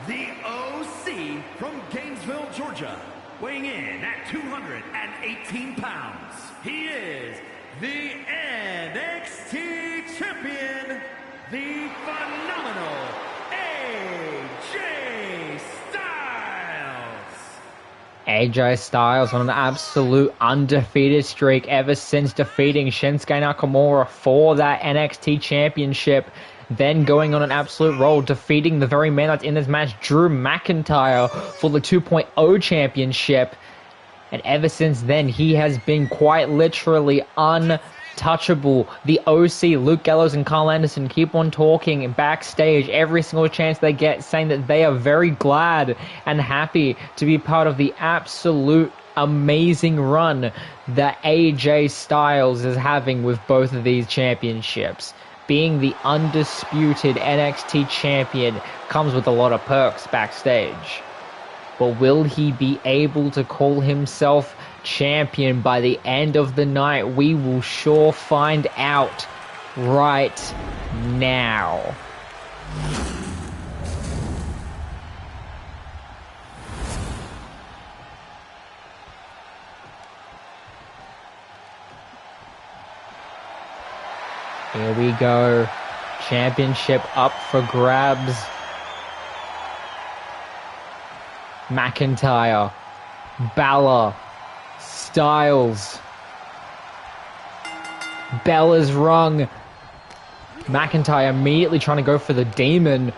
the OC from Gainesville, Georgia, weighing in at 218 pounds, he is the NXT champion, the phenomenal AJ Styles. AJ Styles on an absolute undefeated streak ever since defeating Shinsuke Nakamura for that NXT championship. Then going on an absolute roll, defeating the very man that's in this match, Drew McIntyre, for the 2.0 championship. And ever since then, he has been quite literally untouchable. The OC, Luke Gallows and Carl Anderson, keep on talking backstage every single chance they get, saying that they are very glad and happy to be part of the absolute amazing run that AJ Styles is having with both of these championships. Being the undisputed NXT champion comes with a lot of perks backstage. But will he be able to call himself champion by the end of the night? We will sure find out right now. Here we go. Championship up for grabs. McIntyre, Balor, Styles. Bella's rung. McIntyre immediately trying to go for the Demon.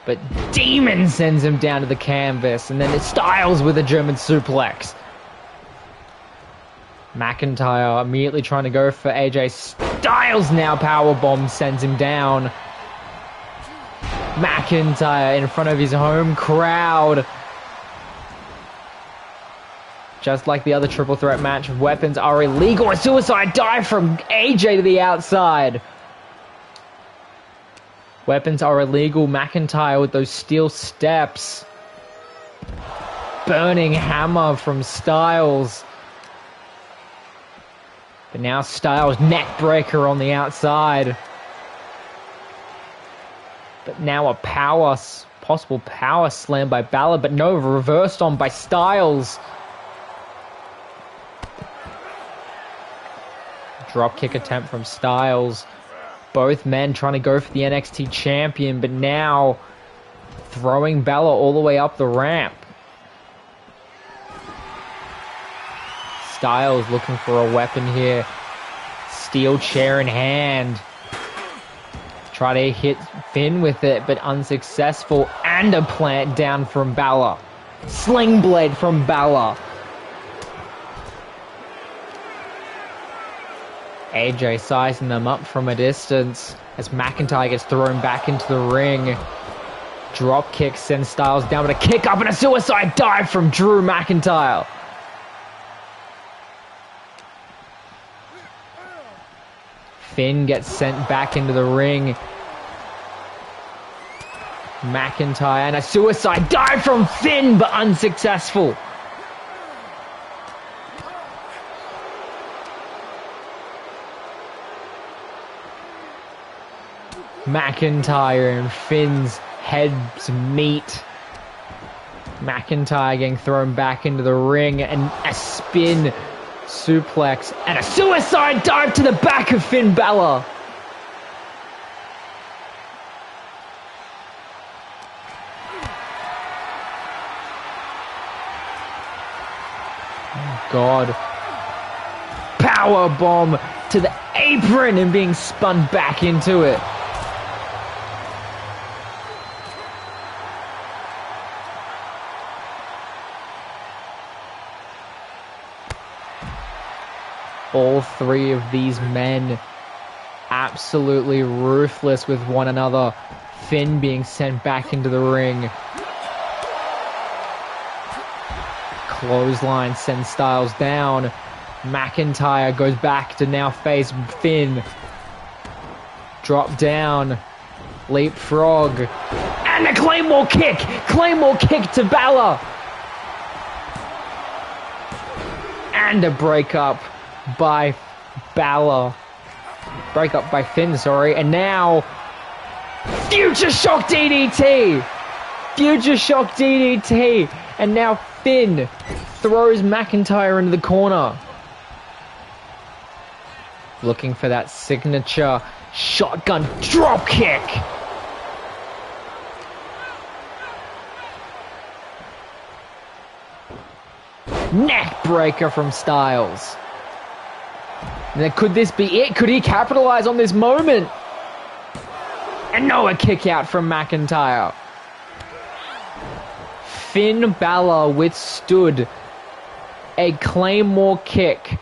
But Demon sends him down to the canvas. And then it's Styles with a German suplex. McIntyre immediately trying to go for AJ Styles now. Powerbomb sends him down. McIntyre in front of his home crowd. Just like the other triple threat match, weapons are illegal. A suicide dive from AJ to the outside. Weapons are illegal. McIntyre with those steel steps. Burning hammer from Styles. But now Styles neck breaker on the outside. But now a possible power slam by Balor, but no, reversed on by Styles. Drop kick attempt from Styles. Both men trying to go for the NXT champion, but now throwing Balor all the way up the ramp. Styles looking for a weapon here. Steel chair in hand. Try to hit Finn with it, but unsuccessful. And a plant down from Balor. Sling blade from Balor. AJ sizing them up from a distance as McIntyre gets thrown back into the ring. Drop kick sends Styles down, but a kick up and a suicide dive from Drew McIntyre. Finn gets sent back into the ring. McIntyre and a suicide dive from Finn, but unsuccessful. McIntyre and Finn's heads meet. McIntyre getting thrown back into the ring and a spin suplex and a suicide dive to the back of Finn Balor. Oh God. Power bomb to the apron and being spun back into it. All three of these men absolutely ruthless with one another. Finn being sent back into the ring. Clothesline sends Styles down. McIntyre goes back to now face Finn. Drop down. Leapfrog. And a Claymore kick! Claymore kick to Balor! And a breakup by Balor. Breakup by Finn, sorry. And now, Future Shock DDT! Future Shock DDT! And now Finn throws McIntyre into the corner. Looking for that signature shotgun drop kick. Neck breaker from Styles. Now, could this be it? Could he capitalize on this moment? And no, a kick out from McIntyre. Finn Balor withstood a Claymore kick.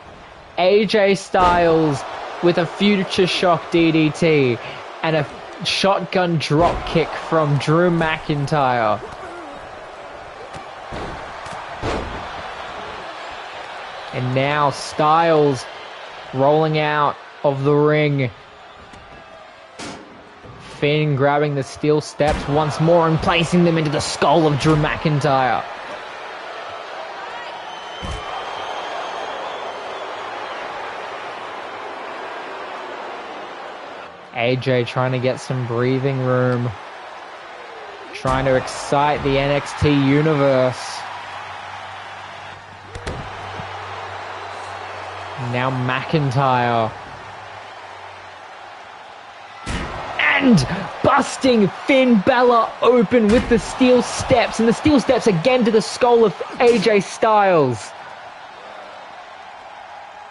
AJ Styles with a future shock DDT and a shotgun drop kick from Drew McIntyre. And now Styles rolling out of the ring. Finn grabbing the steel steps once more and placing them into the skull of Drew McIntyre. AJ trying to get some breathing room. Trying to excite the NXT universe. Now McIntyre. And busting Finn Balor open with the steel steps. And the steel steps again to the skull of AJ Styles.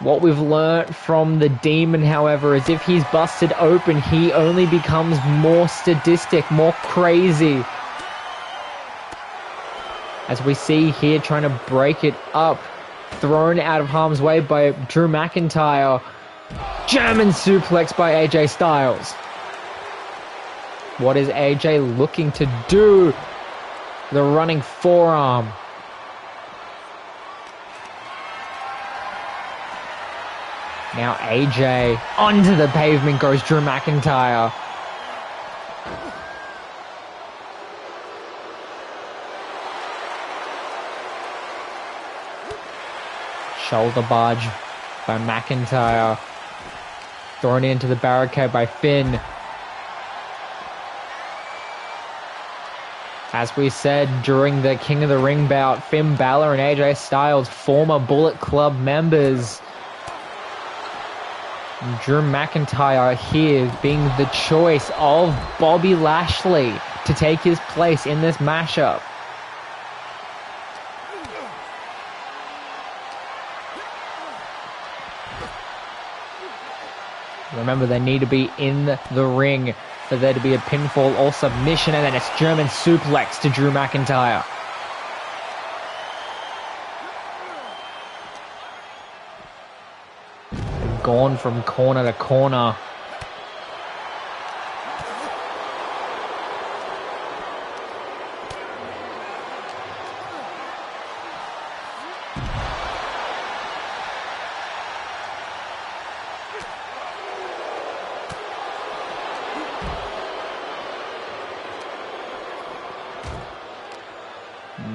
What we've learnt from the Demon, however, is if he's busted open, he only becomes more sadistic, more crazy. As we see here, trying to break it up. Thrown out of harm's way by Drew McIntyre. German suplex by AJ Styles. What is AJ looking to do? The running forearm. Now AJ onto the pavement goes Drew McIntyre. Shoulder barge by McIntyre. Thrown into the barricade by Finn. As we said during the King of the Ring bout, Finn Balor and AJ Styles, former Bullet Club members. Drew McIntyre here being the choice of Bobby Lashley to take his place in this mashup. Remember, they need to be in the ring for there to be a pinfall or submission, and then it's German suplex to Drew McIntyre. They've gone from corner to corner.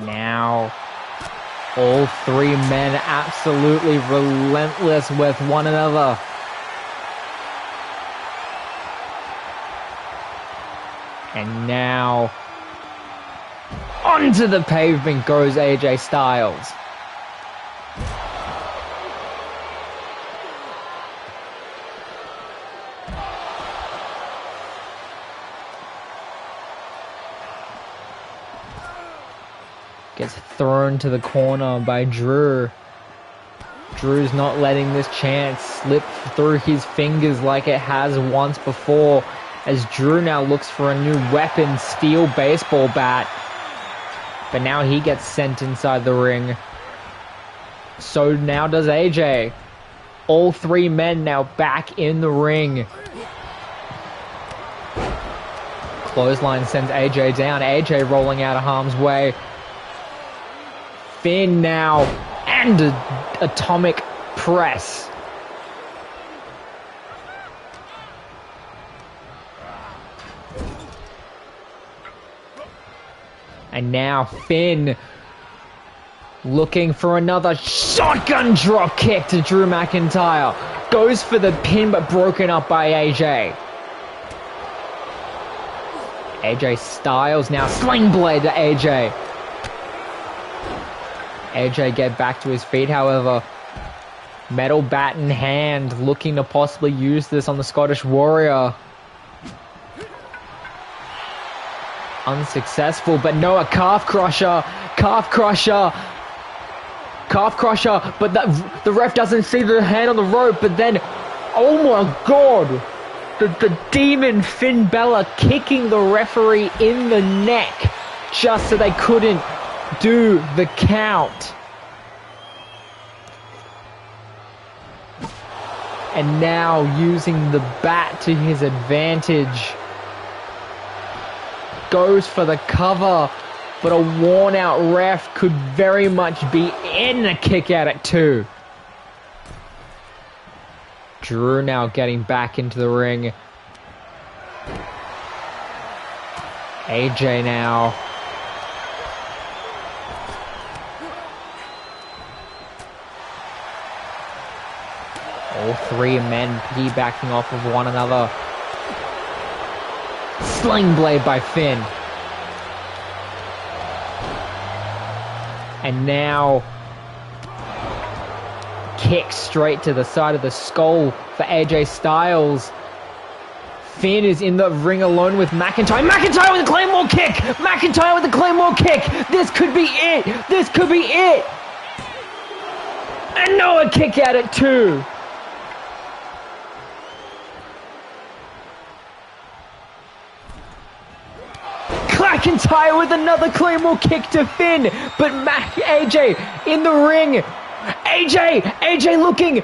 Now, all three men absolutely relentless with one another. And now, onto the pavement goes AJ Styles. Gets thrown to the corner by Drew. Drew's not letting this chance slip through his fingers like it has once before, as Drew now looks for a new weapon, steel baseball bat. But now he gets sent inside the ring. So now does AJ. All three men now back in the ring. Clothesline sends AJ down. AJ rolling out of harm's way. Finn now, and atomic press. And now Finn looking for another shotgun drop kick to Drew McIntyre. Goes for the pin, but broken up by AJ. AJ Styles now sling blade to AJ. AJ get back to his feet, however. Metal bat in hand, looking to possibly use this on the Scottish Warrior. Unsuccessful, but no, a calf crusher. Calf crusher. calf crusher, but the ref doesn't see the hand on the rope, but then, oh my god, the demon Finn Balor kicking the referee in the neck just so they couldn't do the count. And now using the bat to his advantage. Goes for the cover, but a worn out ref could very much be in a kick out at 2. Drew now getting back into the ring. AJ now. All 3 men piggybacking off of one another. Sling blade by Finn. And now kick straight to the side of the skull for AJ Styles. Finn is in the ring alone with McIntyre. McIntyre with a Claymore kick! McIntyre with a Claymore kick! This could be it! This could be it! And Noah kick out at 2. McIntyre with another Claymore kick to Finn, but AJ in the ring. AJ looking.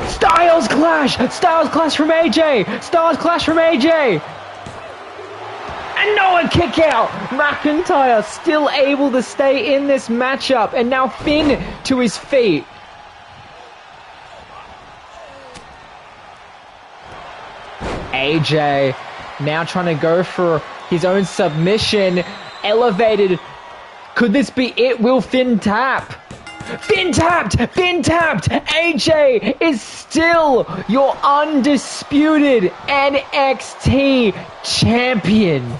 Styles clash from AJ. Styles clash from AJ. And Noah kick out. McIntyre still able to stay in this matchup, and now Finn to his feet. AJ now trying to go for his own submission. Elevated. Could this be it? Will Finn tap? Finn tapped! AJ is still your undisputed NXT champion.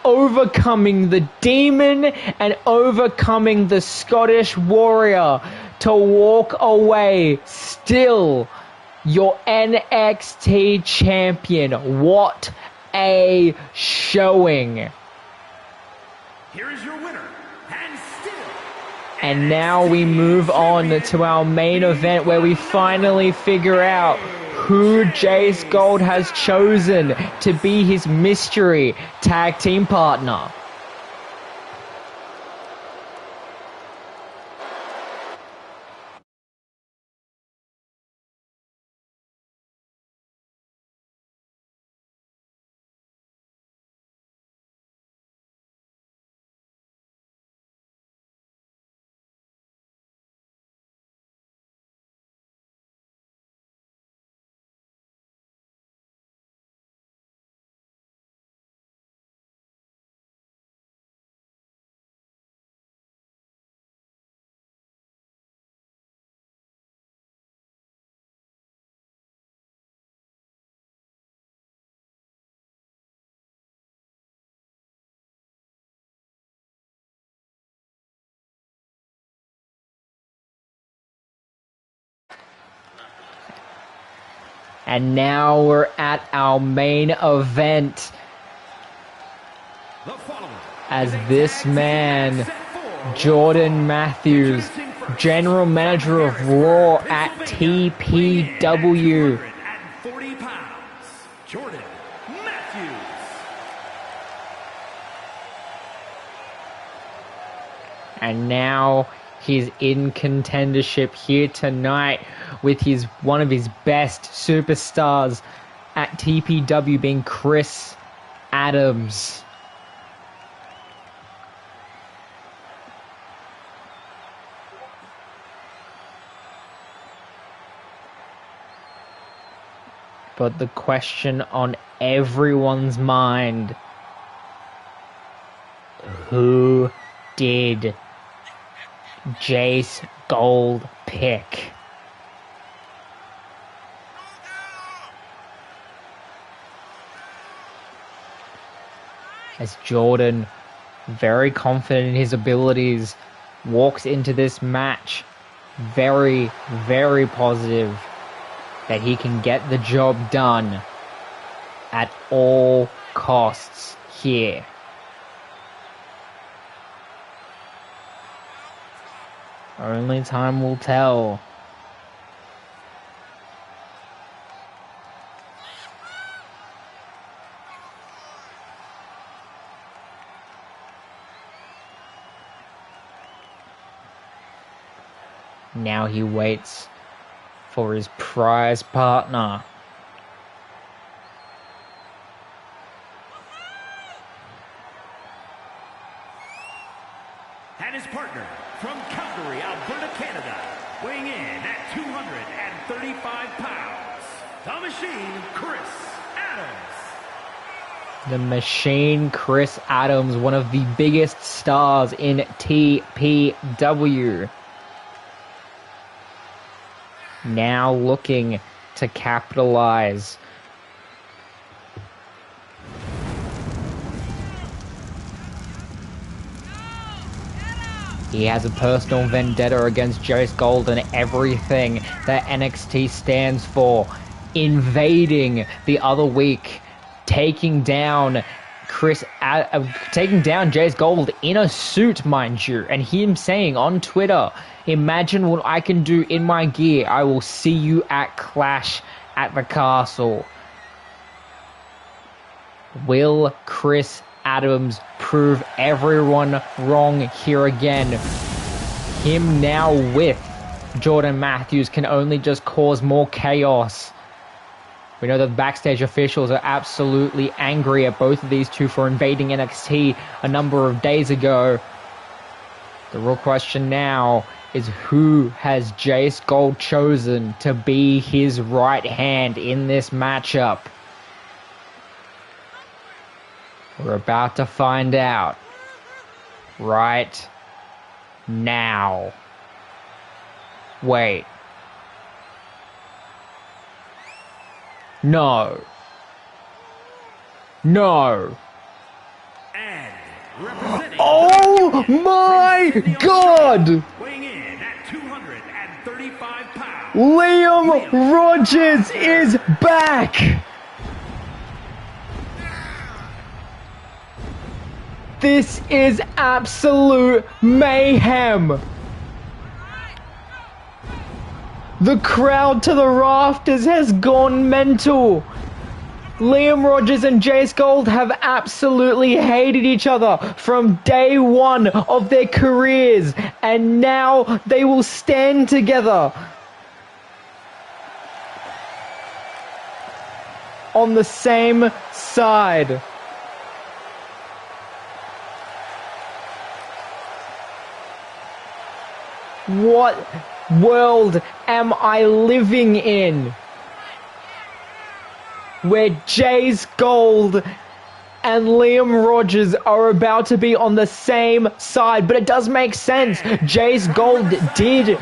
Overcoming the demon and overcoming the Scottish Warrior to walk away still your NXT champion. What a showing. Here is your winner, and still. And now we move on to our main event where we finally figure out who Jace Gold has chosen to be his mystery tag team partner. And now we're at our main event as this man, Jordan Matthews, General Manager of Raw at TPW. 140 pounds, Jordan Matthews. And now he's in contendership here tonight with one of his best superstars at TPW being Chris Adams. But the question on everyone's mind, who did Jace Gold pick? As Jordan, very confident in his abilities, walks into this match very, very positive that he can get the job done at all costs here. Only time will tell. Now he waits for his prize partner. And his partner from Calgary, Alberta, Canada, weighing in at 235 pounds, the Machine, Chris Adams. The Machine, Chris Adams, one of the biggest stars in TPW. Now looking to capitalize. He has a personal vendetta against Jace Gold and everything that NXT stands for. Invading the other week, taking down Jace Gold in a suit, mind you, and him saying on Twitter, "Imagine what I can do in my gear. I will see you at Clash at the Castle." Will Chris Adams prove everyone wrong here again? Him now with Jordan Matthews can only just cause more chaos. We know that backstage officials are absolutely angry at both of these two for invading NXT a number of days ago. The real question now is, who has Jace Gold chosen to be his right hand in this matchup? We're about to find out right now. Wait. No. No. And representing Oh my God! weighing in at 235 pounds, Liam Rogers is back! This is absolute mayhem! The crowd to the rafters has gone mental! Liam Rogers and Jace Gold have absolutely hated each other from day one of their careers, and now they will stand together on the same side. What world am I living in? Where Jace Gold and Liam Rogers are about to be on the same side. But it does make sense. Jace Gold did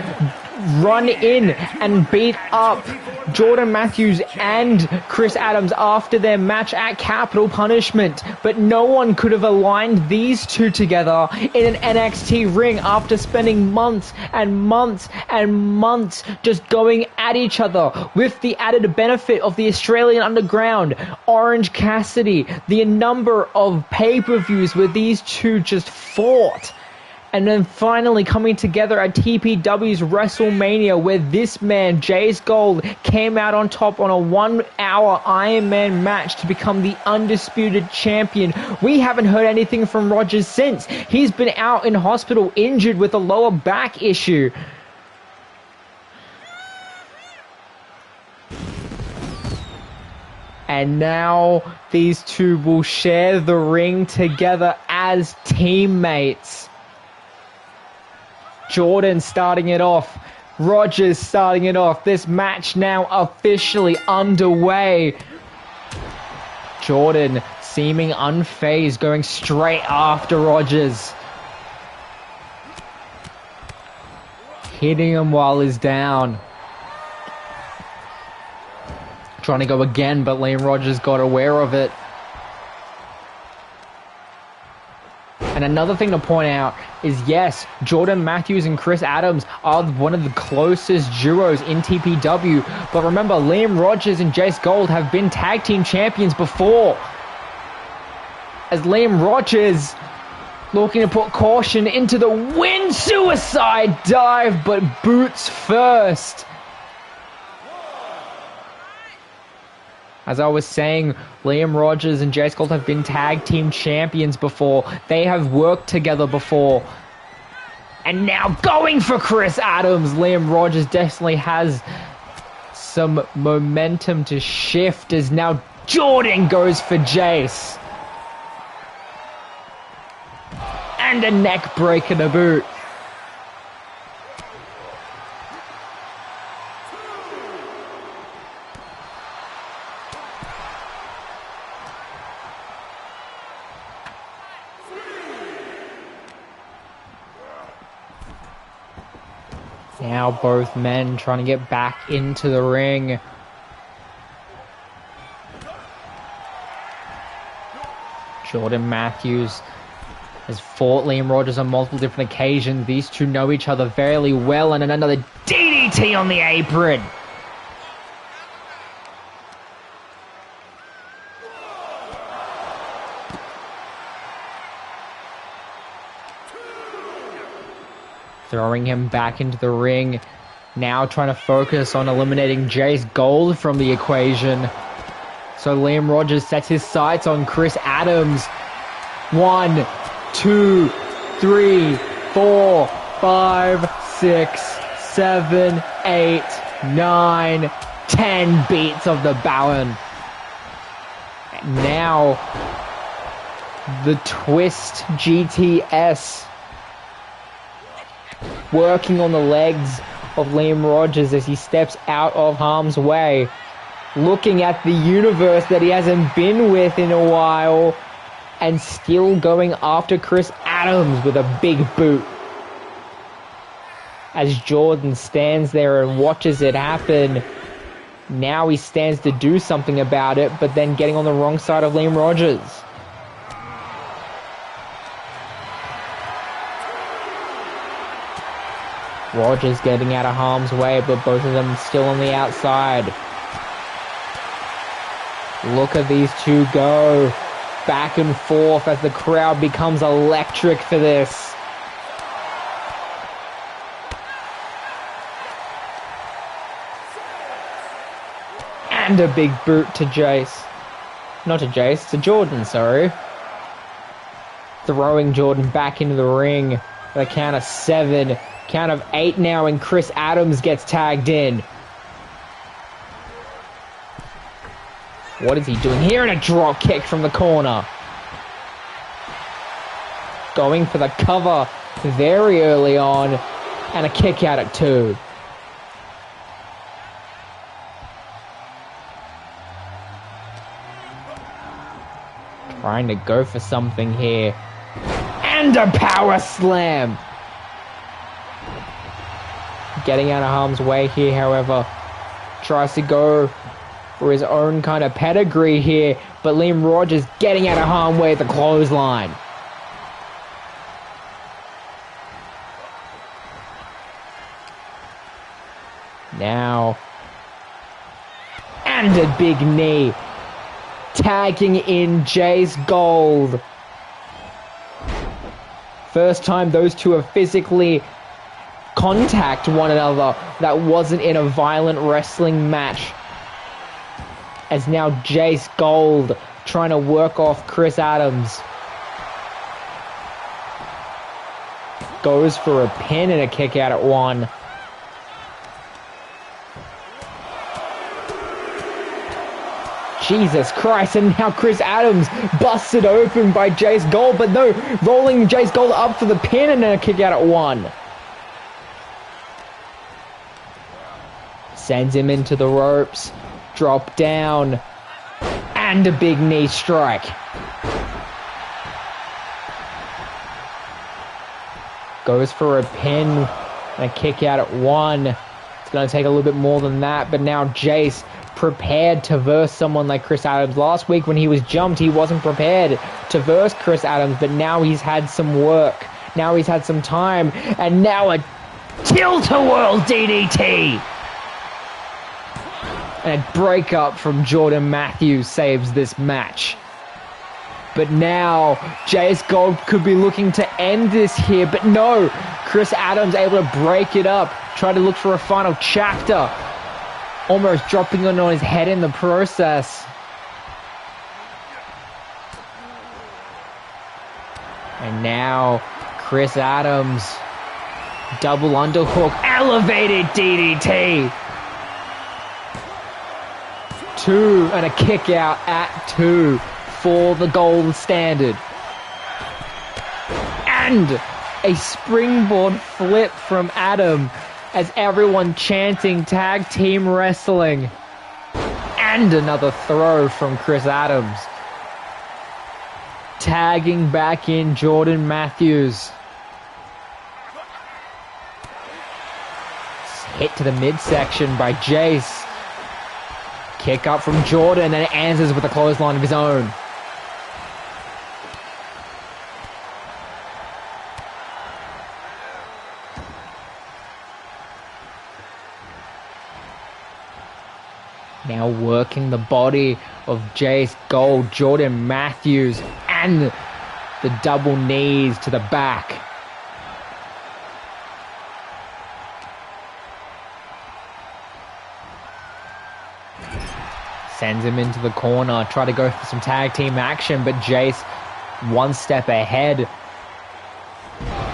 run in and beat up Jordan Matthews and Chris Adams after their match at Capital Punishment, but no one could have aligned these two together in an NXT ring after spending months and months and months just going at each other, with the added benefit of the Australian Underground, Orange Cassidy, the number of pay-per-views where these two just fought. And then finally coming together at TPW's WrestleMania, where this man, Jace Gold, came out on top on a 1-hour Iron Man match to become the undisputed champion. We haven't heard anything from Rogers since. He's been out in hospital injured with a lower back issue. And now these two will share the ring together as teammates. Jordan starting it off. Rogers starting it off. This match now officially underway. Jordan seeming unfazed, going straight after Rogers. Hitting him while he's down. Trying to go again, but Liam Rogers got aware of it. And another thing to point out is, yes, Jordan Matthews and Chris Adams are one of the closest duos in TPW. But remember, Liam Rogers and Jace Gold have been tag team champions before, as Liam Rogers Looking to put caution into the wind. Suicide dive, but boots first. As I was saying, Liam Rogers and Jace Gold have been tag team champions before. They have worked together before. And now going for Chris Adams. Liam Rogers definitely has some momentum to shift as now Jordan goes for Jace. And a neck break and a boot. Now both men trying to get back into the ring. Jordan Matthews has fought Liam Rogers on multiple different occasions. These two know each other fairly well, and another DDT on the apron. Throwing him back into the ring. Now trying to focus on eliminating Jace Gold from the equation. So Liam Rogers sets his sights on Chris Adams. 1, 2, 3, 4, 5, 6, 7, 8, 9, 10 beats of the Baron. Now the Twist GTS working on the legs of Liam Rogers as he steps out of harm's way, looking at the universe that he hasn't been with in a while, and still going after Chris Adams with a big boot. As Jordan stands there and watches it happen, now he stands to do something about it, but then getting on the wrong side of Liam Rogers. Rogers getting out of harm's way, but both of them still on the outside. Look at these two go back and forth as the crowd becomes electric for this. And a big boot to Jace. Not to Jace, to Jordan, sorry. Throwing Jordan back into the ring at a count of 7. Count of 8 now, and Chris Adams gets tagged in. What is he doing here? And a drop kick from the corner. Going for the cover very early on, and a kick out at 2. Trying to go for something here. And a power slam. Getting out of harm's way here, however. Tries to go for his own kind of pedigree here, but Liam Rogers getting out of harm's way at the clothesline. Now. And a big knee. Tagging in Jace Gold. First time those two have physically contact one another that wasn't in a violent wrestling match. As now Jace Gold trying to work off Chris Adams. Goes for a pin and a kick out at 1. Jesus Christ, and now Chris Adams busted open by Jace Gold, but no, rolling Jace Gold up for the pin and then a kick out at 1. Sends him into the ropes, drop down, and a big knee strike. Goes for a pin and a kick out at 1. It's going to take a little bit more than that, but now Jace prepared to verse someone like Chris Adams. Last week when he was jumped, he wasn't prepared to verse Chris Adams, but now he's had some work. Now he's had some time, and now a tilt-a-whirl DDT. And a breakup from Jordan Matthews saves this match. But now, Jace Gold could be looking to end this here, but no. Chris Adams able to break it up, try to look for a final chapter. Almost dropping on his head in the process. And now, Chris Adams, double underhook, elevated DDT. 2 and a kick out at 2 for the gold standard. And a springboard flip from Adam as everyone chanting tag team wrestling. And another throw from Chris Adams. Tagging back in Jordan Matthews. Hit to the midsection by Jace. Kick up from Jordan, and it answers with a clothesline of his own. Now working the body of Jace Gold, Jordan Matthews, and the double knees to the back. Sends him into the corner, try to go for some tag team action, but Jace one step ahead.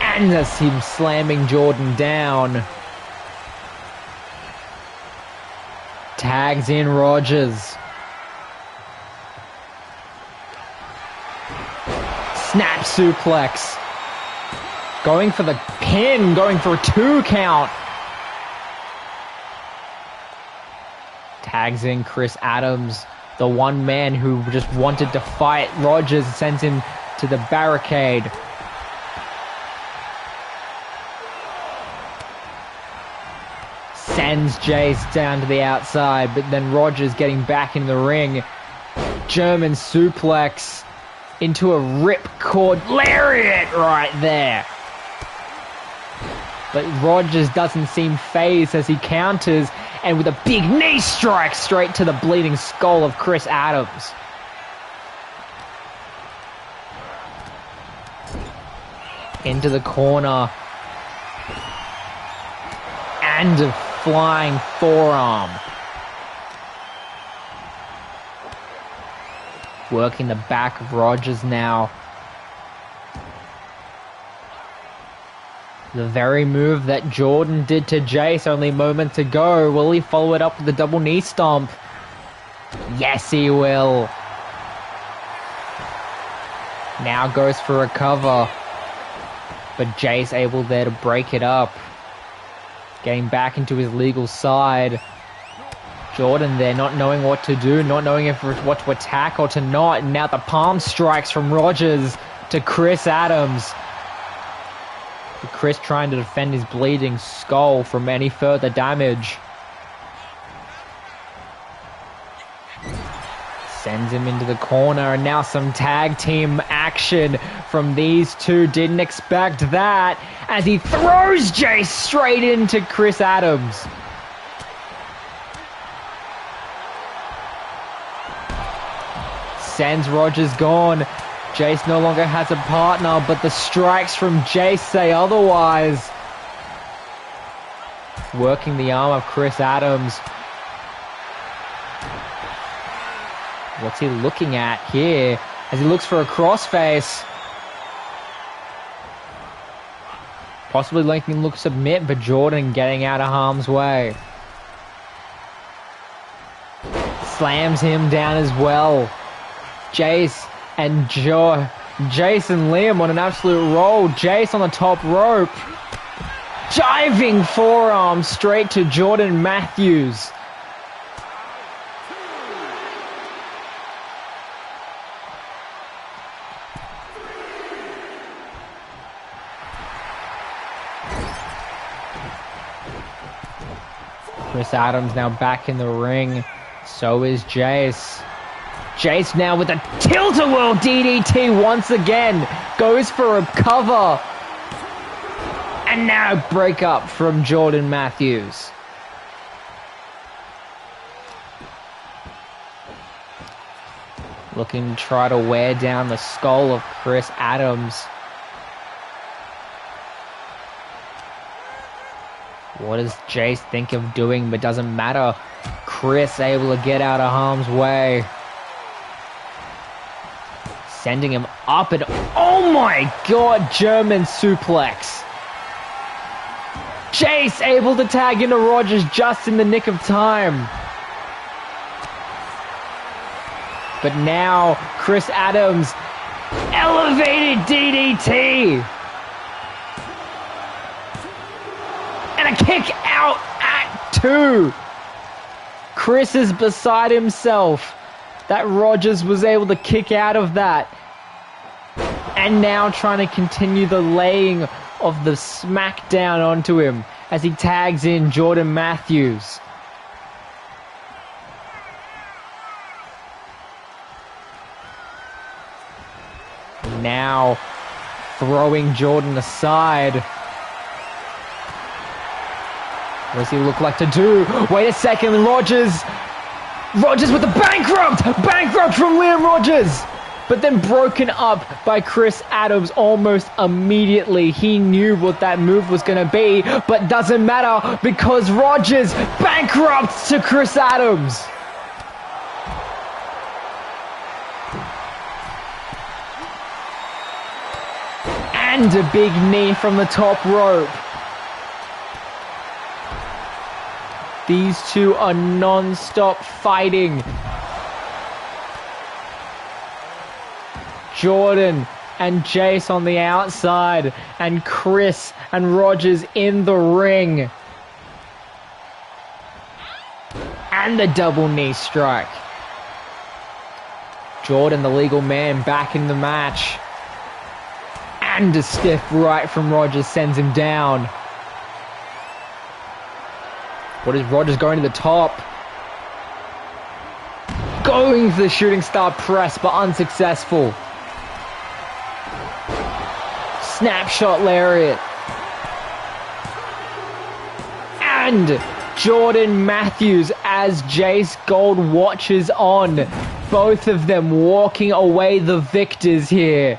And that's him slamming Jordan down. Tags in Rogers. Snap suplex. Going for the pin, going for a 2 count. Tags in Chris Adams, the one man who just wanted to fight Rogers, sends him to the barricade. Sends Jace down to the outside, but then Rogers getting back in the ring. German suplex into a ripcord lariat right there. But Rogers doesn't seem phased as he counters, and with a big knee strike straight to the bleeding skull of Chris Adams. Into the corner. And a flying forearm. Working the back of Rogers now. The very move that Jordan did to Jace only moments ago. Will he follow it up with the double knee stomp? Yes, he will. Now goes for a cover. But Jace able there to break it up. Getting back into his legal side. Jordan there not knowing what to do, not knowing if what to attack or to not. And now the palm strikes from Rogers to Chris Adams. Chris trying to defend his bleeding skull from any further damage. Sends him into the corner, and now some tag team action from these two. Didn't expect that as he throws Jace straight into Chris Adams. Sends Rogers gone. Jace no longer has a partner, but the strikes from Jace say otherwise. Working the arm of Chris Adams. What's he looking at here as he looks for a crossface? Possibly making him look submit, but Jordan getting out of harm's way. Slams him down as well. Jace and Jace and Liam on an absolute roll. Jace on the top rope. Diving forearm straight to Jordan Matthews. Chris Adams now back in the ring. So is Jace. Jace now with a tilt-a-whirl DDT once again. Goes for a cover. And now break up from Jordan Matthews. Looking to try to wear down the skull of Chris Adams. What does Jace think of doing? But doesn't matter. Chris able to get out of harm's way. Sending him up and oh my god, German suplex. Jace able to tag into Rogers just in the nick of time. But now, Chris Adams, elevated DDT. And a kick out at 2. Chris is beside himself that Rogers was able to kick out of that. And now trying to continue the laying of the smackdown onto him as he tags in Jordan Matthews. Now throwing Jordan aside. What does he look like to do? Wait a second, Rogers with the bankrupt from Liam Rogers, but then broken up by Chris Adams almost immediately. He knew what that move was going to be, but doesn't matter because Rogers bankrupts to Chris Adams. And a big knee from the top rope. These two are non-stop fighting. Jordan and Jace on the outside, and Chris and Rogers in the ring. And the double knee strike. Jordan, the legal man, back in the match. And a stiff right from Rogers sends him down. What is Rogers going to the top? Going for the shooting star press, but unsuccessful. Snapshot lariat. And Jordan Matthews as Jace Gold watches on. Both of them walking away the victors here.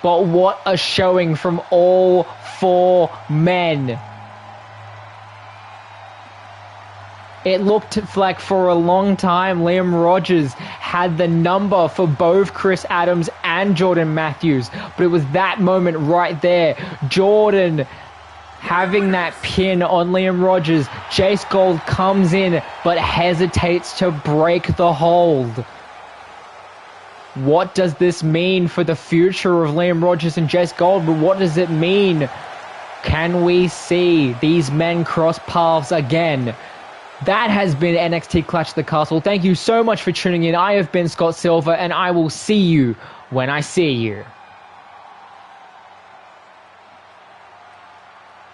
But what a showing from all 4 men. It looked like for a long time Liam Rogers had the number for both Chris Adams and Jordan Matthews. But it was that moment right there. Jordan having that pin on Liam Rogers. Jace Gold comes in but hesitates to break the hold. What does this mean for the future of Liam Rogers and Jace Gold? But what does it mean? Can we see these men cross paths again? That has been NXT Clash of the Castle. Thank you so much for tuning in. I have been Scott Silver, and I will see you when I see you.